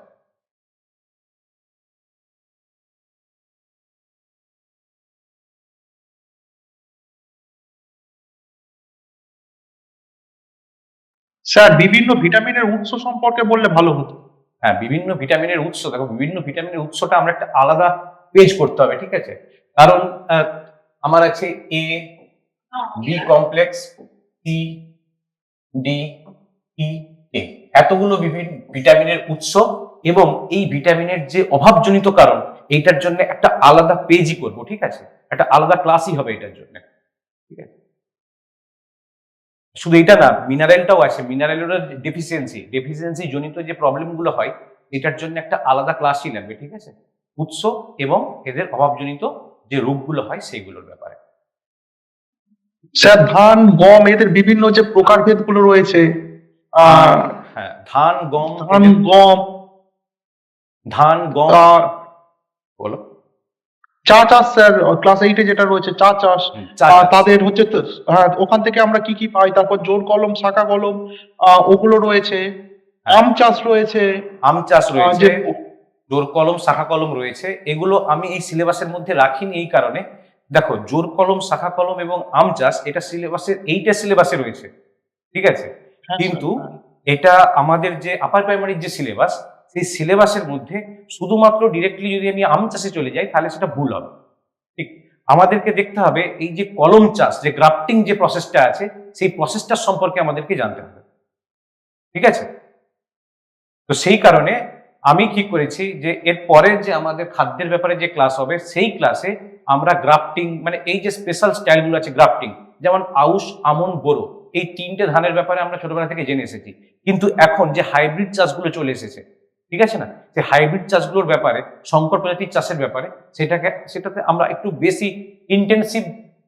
স্যার, বিভিন্ন ভিটামিনের উৎস সম্পর্কে বললে ভালো হতো। হ্যাঁ, বিভিন্ন ভিটামিনের উৎস, দেখো বিভিন্ন ভিটামিনের উৎসটা আমরা একটা আলাদা পেজ করতে হবে, ঠিক আছে। কারণ আমার আছে এ, বি কমপ্লেক্স, সি, ডি, ই, এ, এতগুলো বিভিন্ন ভিটামিনের উৎস, এবং এই ভিটামিনের যে অভাবজনিত কারণ, এইটার জন্য একটা আলাদা পেজই করব, ঠিক আছে, একটা আলাদা ক্লাসই হবে এটার জন্য, ঠিক আছে। শুধু এটা না, মিনারেলটাও আছে, মিনারেলের ডেফিসিয়েন্সি জনিত যে প্রবলেমগুলো হয়, এটার জন্য একটা আলাদা ক্লাসই লাগবে, ঠিক আছে, উৎস এবং এদের অভাবজনিত যে রোগগুলো হয় সেইগুলোর ব্যাপারে। স্যার, ধান, গম এদের বিভিন্ন যে প্রকারভেদ গুলো রয়েছে, আহ হ্যাঁ, ধান, গম, ধান, গম, ধান, গম, বলো। চা চাষ স্যার, ক্লাস 8-এ যেটা রয়েছে চা চাষ, চা চাষ। তাদের হচ্ছে হ্যাঁ, ওখান থেকে আমরা কি কি পাই, তারপর জোর কলম, শাখা কলম, ওগুলো রয়েছে। আম চাষ রয়েছে। আম চাষ রয়েছে, যে জোর কলম, শাখা কলম রয়েছে। এগুলো আমি এই সিলেবাসের মধ্যে রাখিনি এই কারণে, দেখো জোর কলম, শাখা কলম এবং আম চাষ এটা সিলেবাসের 8-এর সিলেবাসে রয়েছে, ঠিক আছে। হ্যাঁ, কিন্তু স্যার, হ্যাঁ। এটা আমাদের যে আপার প্রাইমারির যে সিলেবাস, সেই সিলেবাসের মধ্যে শুধুমাত্র ডিরেক্টলি যদি আমি আম চাষে চলে যাই তাহলে সেটা ভুল হবে, ঠিক। আমাদেরকে দেখতে হবে এই যে কলম চাষ, যে গ্রাফটিং যে প্রসেসটা আছে, সেই প্রসেসটার সম্পর্কে আমাদেরকে জানতে হবে, ঠিক আছে। তো সেই কারণে আমি ঠিক করেছি যে এর পরে যে আমাদের খাদ্যের ব্যাপারে যে ক্লাস হবে, সেই ক্লাসে আমরা গ্রাফটিং মানে এই যে স্পেশাল স্টাইলগুলো আছে গ্রাফটিং, যেমন আউশ, আমন, বোরো, এই 3টে ধানের ব্যাপারে আমরা ছোটবেলা থেকে জেনে এসেছি। কিন্তু এখন যে হাইব্রিড চাষগুলো চলে এসেছে, ঠিক আছে না, যে হাইব্রিড চাষগুলোর ব্যাপারে, সংকর প্রজাতির চাষের ব্যাপারে সেটাতে আমরা একটু বেশি ইন্টেন্সিভ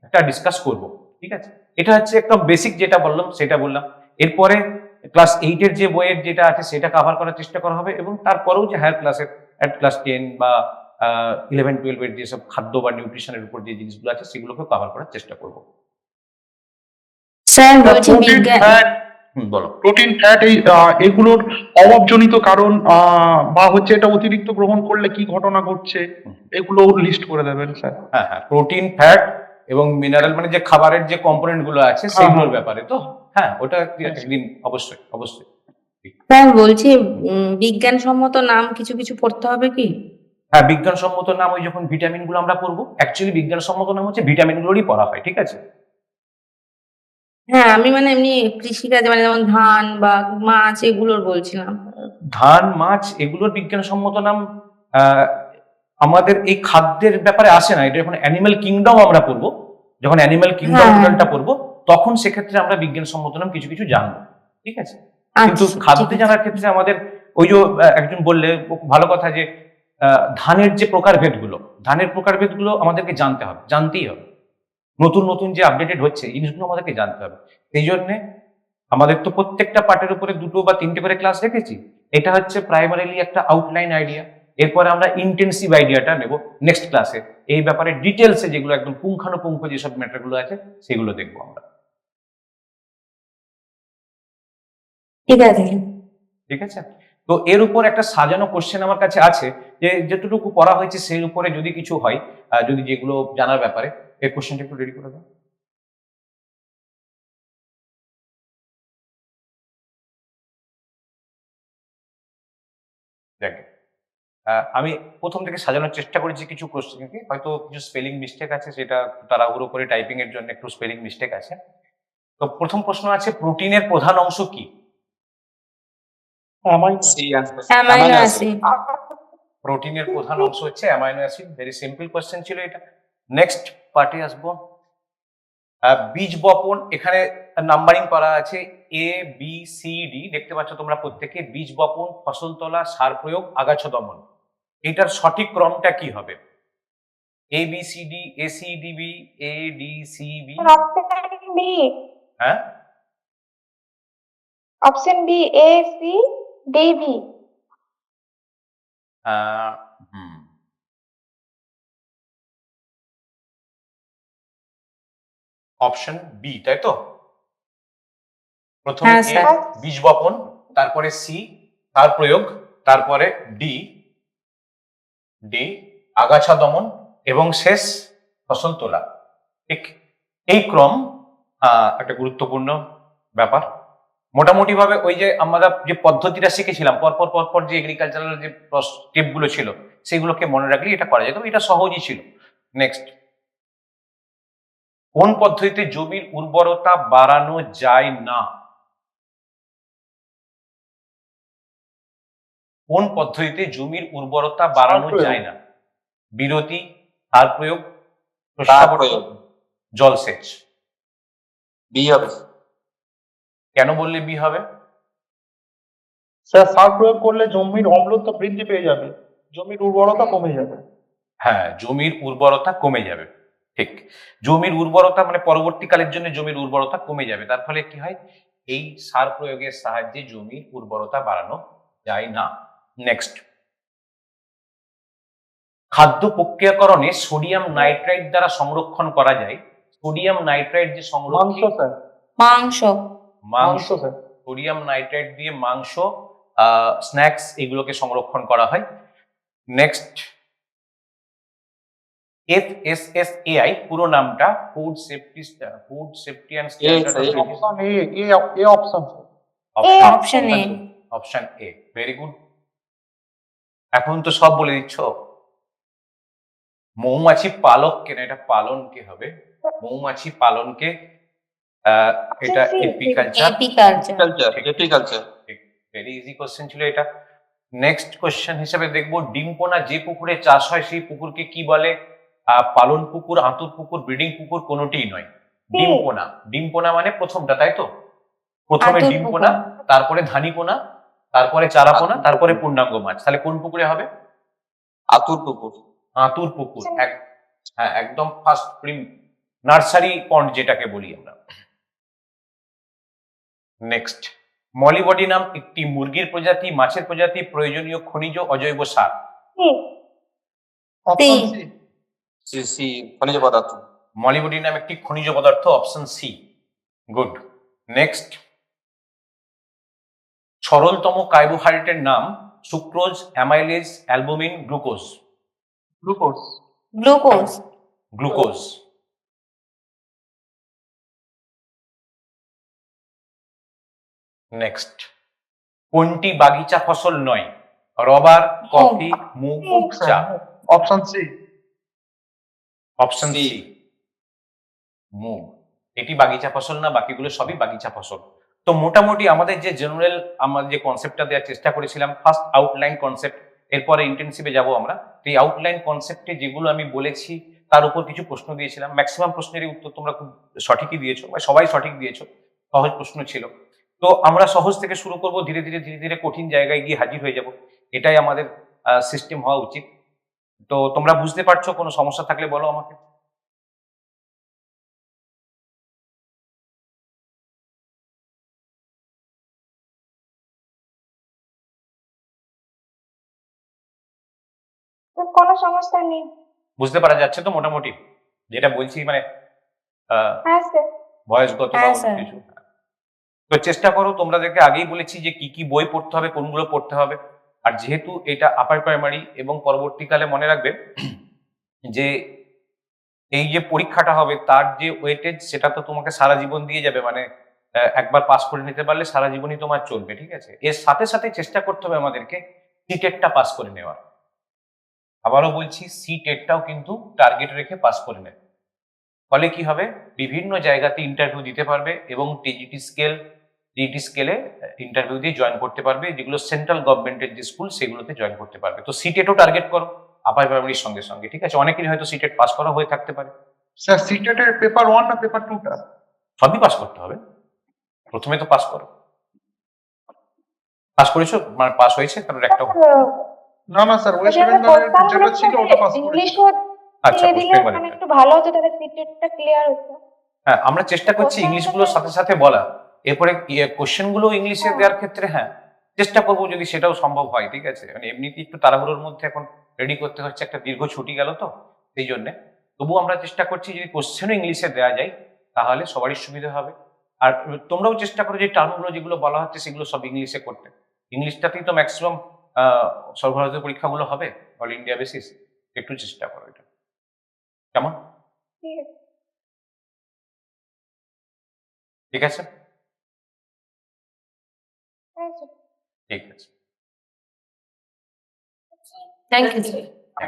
একটা ডিসকাস করব। ঠিক আছে, এটা হচ্ছে একদম বেসিক যেটা বললাম সেটা বললাম। এরপরে ক্লাস 8-এর যে বইয়ের যেটা আছে সেটা কভার করার চেষ্টা করা হবে, এবং তারপরেও যে হায়ার ক্লাসের ক্লাস 10 বা 11-12-এর যেসব খাদ্য বা নিউট্রিশনের উপর যে জিনিসগুলো আছে সেগুলোকে কভার করার চেষ্টা করব। স্যার বলছি প্রোটিন, বিজ্ঞান ফ্যাট, বলো। প্রোটিন, ফ্যাট এই এগুলোর অভাবজনিত কারণ বা হচ্ছে এটা অতিরিক্ত গ্রহণ করলে কি ঘটনা ঘটছে এগুলো লিস্ট করে দেবেন স্যার। হ্যাঁ হ্যাঁ, প্রোটিন, ফ্যাট এবং মিনারেল মানে যে খাবারের যে কম্পোনেন্ট গুলো আছে সেগুলোর ব্যাপারে তো, হ্যাঁ ওটা একদিন অবশ্যই অবশ্যই। স্যার বলছি বিজ্ঞানসম্মত নাম কিছু কিছু পড়তে হবে কি? হ্যাঁ, বিজ্ঞানসম্মত নাম ওই যখন ভিটামিন গুলো আমরা পড়বো, অ্যাকচুয়ালি বিজ্ঞানসম্মত নাম হচ্ছে ভিটামিন গুলোরই পড়া হয়। ঠিক আছে, হ্যাঁ আমি মানে এমনি কৃষিকাজে মানে যেমন ধান বা মাছ এগুলোর বলছিলাম। ধান, মাছ এগুলোর বিজ্ঞানসম্মত নাম আমাদের এই খাদ্যের ব্যাপারে আসে না। এটা যখন অ্যানিমাল কিংডম আমরা পড়বো, যখন অ্যানিমাল কিংডম হ্যাঁ। টোটালটা পড়বো, তখন সেক্ষেত্রে আমরা বিজ্ঞানসম্মত নাম কিছু কিছু জানবো। ঠিক আছে, কিন্তু আচ্ছা, খাদ্য ঠিক আছে। জানার ক্ষেত্রে আমাদের ওই যে একজন বললে খুব ভালো কথা যে ধানের যে প্রকারভেদগুলো, ধানের প্রকারভেদগুলো আমাদেরকে জানতে হবে, জানতেই হবে। নতুন নতুন যে আপডেটেড হচ্ছে এই জিনিসগুলো আমাদেরকে জানতে হবে। এই জন্যে আমাদের তো প্রত্যেকটা পার্টের উপরে 2 বা 3টে করে ক্লাস রেখেছি। এটা হচ্ছে প্রাইমারিলি একটা আউটলাইন আইডিয়া। এরপরে আমরা ইন্টেন্সিভ আইডিয়াটা নেব নেক্সট ক্লাসে, এই ব্যাপারে ডিটেলসে যেগুলো একদম পুঙ্খানুপুঙ্খ যেসব ম্যাটারগুলো আছে সেগুলো দেখবো আমরা। ঠিক আছে। ঠিক আছে, তো এর উপর একটা সাজানো কোশ্চেন আমার কাছে আছে, যে যতটুকু পড়া হয়েছে সেই উপরে যদি কিছু হয়, যদি যেগুলো জানার ব্যাপারে, এই কোশ্চেনটা একটু রেডি করে দাও। দেখ, আমি প্রথম থেকে সাজানোর চেষ্টা করেছি কিছু কোশ্চেনকে, হয়তো কিছু স্পেলিং মিস্টেক আছে, সেটা তাড়াহুড়ো করে টাইপিং এর জন্য একটু স্পেলিং মিস্টেক আছে। তো প্রথম প্রশ্ন আছে, প্রোটিনের প্রধান অংশ কি? Amino acid. প্রোটিনের প্রধান অংশ হচ্ছে amino acid. Very simple question ছিল এটা। নেক্সট পার্টে আসবো, বীজ বপন। এখানে নাম্বারিং করা আছে A B C D, দেখতে পাচ্ছ তোমরা প্রত্যেকে। বীজ বপন, ফসল তোলা, সার প্রয়োগ, আগাছা দমন, এটার সঠিক ক্রমটা কি হবে? A B C D, A C D B, A D C B? হ্যাঁ, option B, A C D B. Option B, তাই তো? প্রথমে হ্যাঁ, A স্যার। বীজ বপন, তারপরে সি সার প্রয়োগ, তারপরে ডি আগাছা দমন, এবং শেষ ফসল তোলা। ঠিক এই ক্রম একটা গুরুত্বপূর্ণ ব্যাপার। মোটামুটি ভাবে ওই যে আমরা যে পদ্ধতিটা শিখেছিলাম পরপর পরপর, যে এগ্রিকালচারাল যে স্টেপ গুলো ছিল সেগুলোকে মনে রাখলে এটা করা যেত, এটা সহজই ছিল। নেক্সট, কোন পদ্ধতিতে জমির উর্বরতা বাড়ানো যায় না? কোন পদ্ধতিতে জমির উর্বরতা বাড়ানো যায় না? বিরতি, সার প্রয়োগ, শস্যাবর্তন, জলসেচ। বি হবে। কেন বললে বি হবে? স্যার সার প্রয়োগ করলে জমির অম্লত্ব বৃদ্ধি পেয়ে যাবে, জমির উর্বরতা কমে যাবে। হ্যাঁ, জমির উর্বরতা কমে যাবে। ঠিক, জমির উর্বরতা মানে পরবর্তীকালের জন্য জমির উর্বরতা কমে যাবে। তার ফলে কি হয়, এই সার প্রয়োগের সাহায্যে জমির উর্বরতা বাড়ানো যায় না। নেক্সট, খাদ্য প্রক্রিয়াকরণে সোডিয়াম নাইট্রাইট দ্বারা সংরক্ষণ করা যায়। সোডিয়াম নাইট্রাইট যে মাংস সংরক্ষিত স্যার, মাংস। মাংস, স্যার। সোডিয়াম নাইট্রাইট দিয়ে মাংস, স্ন্যাক্স এগুলোকে সংরক্ষণ করা হয়। নেক্সট, FSSAI পুরো নামটা food safety and standard option A option sir. Option A. Option A, very good. এখন তো সব বলে দিচ্ছ। মৌমাছি পালককে না, এটা পালনকে হবে। মৌমাছি পালনকে এটা C, apiculture. Apiculture. Very easy question ছিল এটা। নেক্সট কোশ্চেন হিসেবে দেখবো, ডিমপোনা যে পুকুরে চাষ হয় সেই পুকুরকে কি বলে? পালন পুকুর, আঁতুর পুকুর, ব্রিডিং পুকুর, কোনোটিই নয়। ডিমপোনা। ডিমপোনা মানে প্রথমটা, তাই তো? প্রথমে আঁতুর ডিমপোনা, পুকুর। তারপরে ধানিপোনা, তারপরে চারাপোনা, তারপরে পূর্ণাঙ্গ মাছ। তাহলে কোন পুকুরে হবে? আতুর পুকুর। আতুর পুকুর। হ্যাঁ, একদম ফার্স্ট নার্সারি পন্ড যেটাকে বলি আমরা। নেক্সট, মলিবডিনাম একটি মুরগির প্রজাতি, মাছের প্রজাতি, প্রয়োজনীয় খনিজ, অজৈব সার। C. Option C. C. C খনিজ পদার্থ। মলিবডিনাম একটি খনিজ পদার্থ, অপশন সি। গুড। নেক্সট, সরলতম কার্বোহাইড্রেটের নাম? Sucrose, amylase, albumin, glucose. Glucose. Glucose. Glucose. Next, কোনটি বাগিচা ফসল নয়? রবার, কফি, মুগ, চা। Option C. Option C. C, মুগ। এটি বাগিচা ফসল না, বাকিগুলো সবই বাগিচা ফসল। তো মোটামুটি আমাদের যে জেনারেল আমাদের যে কনসেপ্টটা দেওয়ার চেষ্টা করেছিলাম, ফার্স্ট আউটলাইন কনসেপ্ট, এরপরে ইন্টেনসিভে যাব আমরা। তো এই আউটলাইন কনসেপ্টে যেগুলো আমি বলেছি তার উপর কিছু প্রশ্ন দিয়েছিলাম। ম্যাক্সিমাম প্রশ্নেরই উত্তর তোমরা খুব সঠিকই দিয়েছো, বা সবাই সঠিক দিয়েছো। সহজ প্রশ্ন ছিল। তো আমরা সহজ থেকে শুরু করব, ধীরে ধীরে ধীরে ধীরে কঠিন জায়গায় গিয়ে হাজির হয়ে যাব। এটাই আমাদের সিস্টেম হওয়া উচিত। তো তোমরা বুঝতে পারছো? কোনো সমস্যা থাকলে বলো আমাকে। কোনো সমস্যা নেই। বুঝতে পারা যাচ্ছে তো মোটামুটি যেটা বলছি, মানে হ্যাঁ স্যার। ভয়েসগত বা হ্যাঁ, অন্য স্যার। কিছু? তো চেষ্টা করো, তোমাদেরকে আগেই বলেছি যে কি কি বই পড়তে হবে, কোনগুলো পড়তে হবে। আর যেহেতু এটা আপার প্রাইমারি, এবং পরবর্তীকালে মনে রাখবে যে এই যে পরীক্ষাটা হবে তার যে ওয়েটেজ, সেটা তো তোমাকে সারা জীবন দিয়ে যাবে। মানে একবার পাস করে নিতে পারলে সারা জীবনই তোমার চলবে, ঠিক আছে? এর সাথে সাথে চেষ্টা করতে হবে আমাদেরকে সিটেটটা পাস করে নেওয়ার। আবারও বলছি, সিটেটটাও কিন্তু টার্গেট রেখে পাস করে নেবে। ফলে কি হবে, বিভিন্ন জায়গাতে ইন্টারভিউ দিতে পারবে, এবং টিজিটি স্কেলে ইন্টারভিউ দিয়ে জয়েন করতে পারবে, যেগুলো সেন্ট্রাল গভর্নমেন্টের যে স্কুল সেগুলোতে জয়েন করতে পারবে। তো সিটেটও টার্গেট করো আপার প্রাইমারির সঙ্গে সঙ্গে, ঠিক আছে? অনেকেরই হয়তো সিটেট পাস করা হয়ে থাকতে পারে। স্যার সিটেটের পেপার 1 না পেপার 2টা? সবই পাস করতে হবে। প্রথমে তো পাস করো। পাস করেছো, মানে পাস হয়েছে কারণ একটা? না না স্যার, ওয়েস্ট যদি আমরা বেঙ্গলের কোশ্চেন যেটা ছিল ওটা পাস করেছি। ইংলিশও আচ্ছা, দিয়ে দিলে ওয়েস্ট মানে বেঙ্গল। একটু ভালো হতো, তাহলে সিটেটটা ক্লিয়ার হতো। হ্যাঁ, আমরা চেষ্টা করছি Question ইংলিশগুলোর সাথে সাথে বলা, এরপরে কোশ্চেন গুলো ইংলিশে দেওয়ার ক্ষেত্রে হ্যাঁ চেষ্টা করবো যদি সেটাও সম্ভব হয়, ঠিক আছে? মানে এমনিতে একটু তাড়াহুড়োর মধ্যে এখন রেডি করতে হচ্ছে, একটা দীর্ঘ ছুটি গেল তো সেই জন্য। তবু আমরা চেষ্টা করছি যদি কোশ্চেনও ইংলিশে দেওয়া যায় তাহলে সবারই সুবিধা হবে। আর তোমরাও চেষ্টা করো যে টার্মগুলো যেগুলো বলা হচ্ছে সেগুলো সব ইংলিশে করতে। ইংলিশটাতেই তো ম্যাক্সিমাম সর্বভারতীয় পরীক্ষাগুলো হবে অল ইন্ডিয়া বেসিস। একটু চেষ্টা করো এটা, কেমন? ঠিক আছে। ঠিক আছে, হ্যাঁ স্যার। ঠিক আছে। Thank you, sir.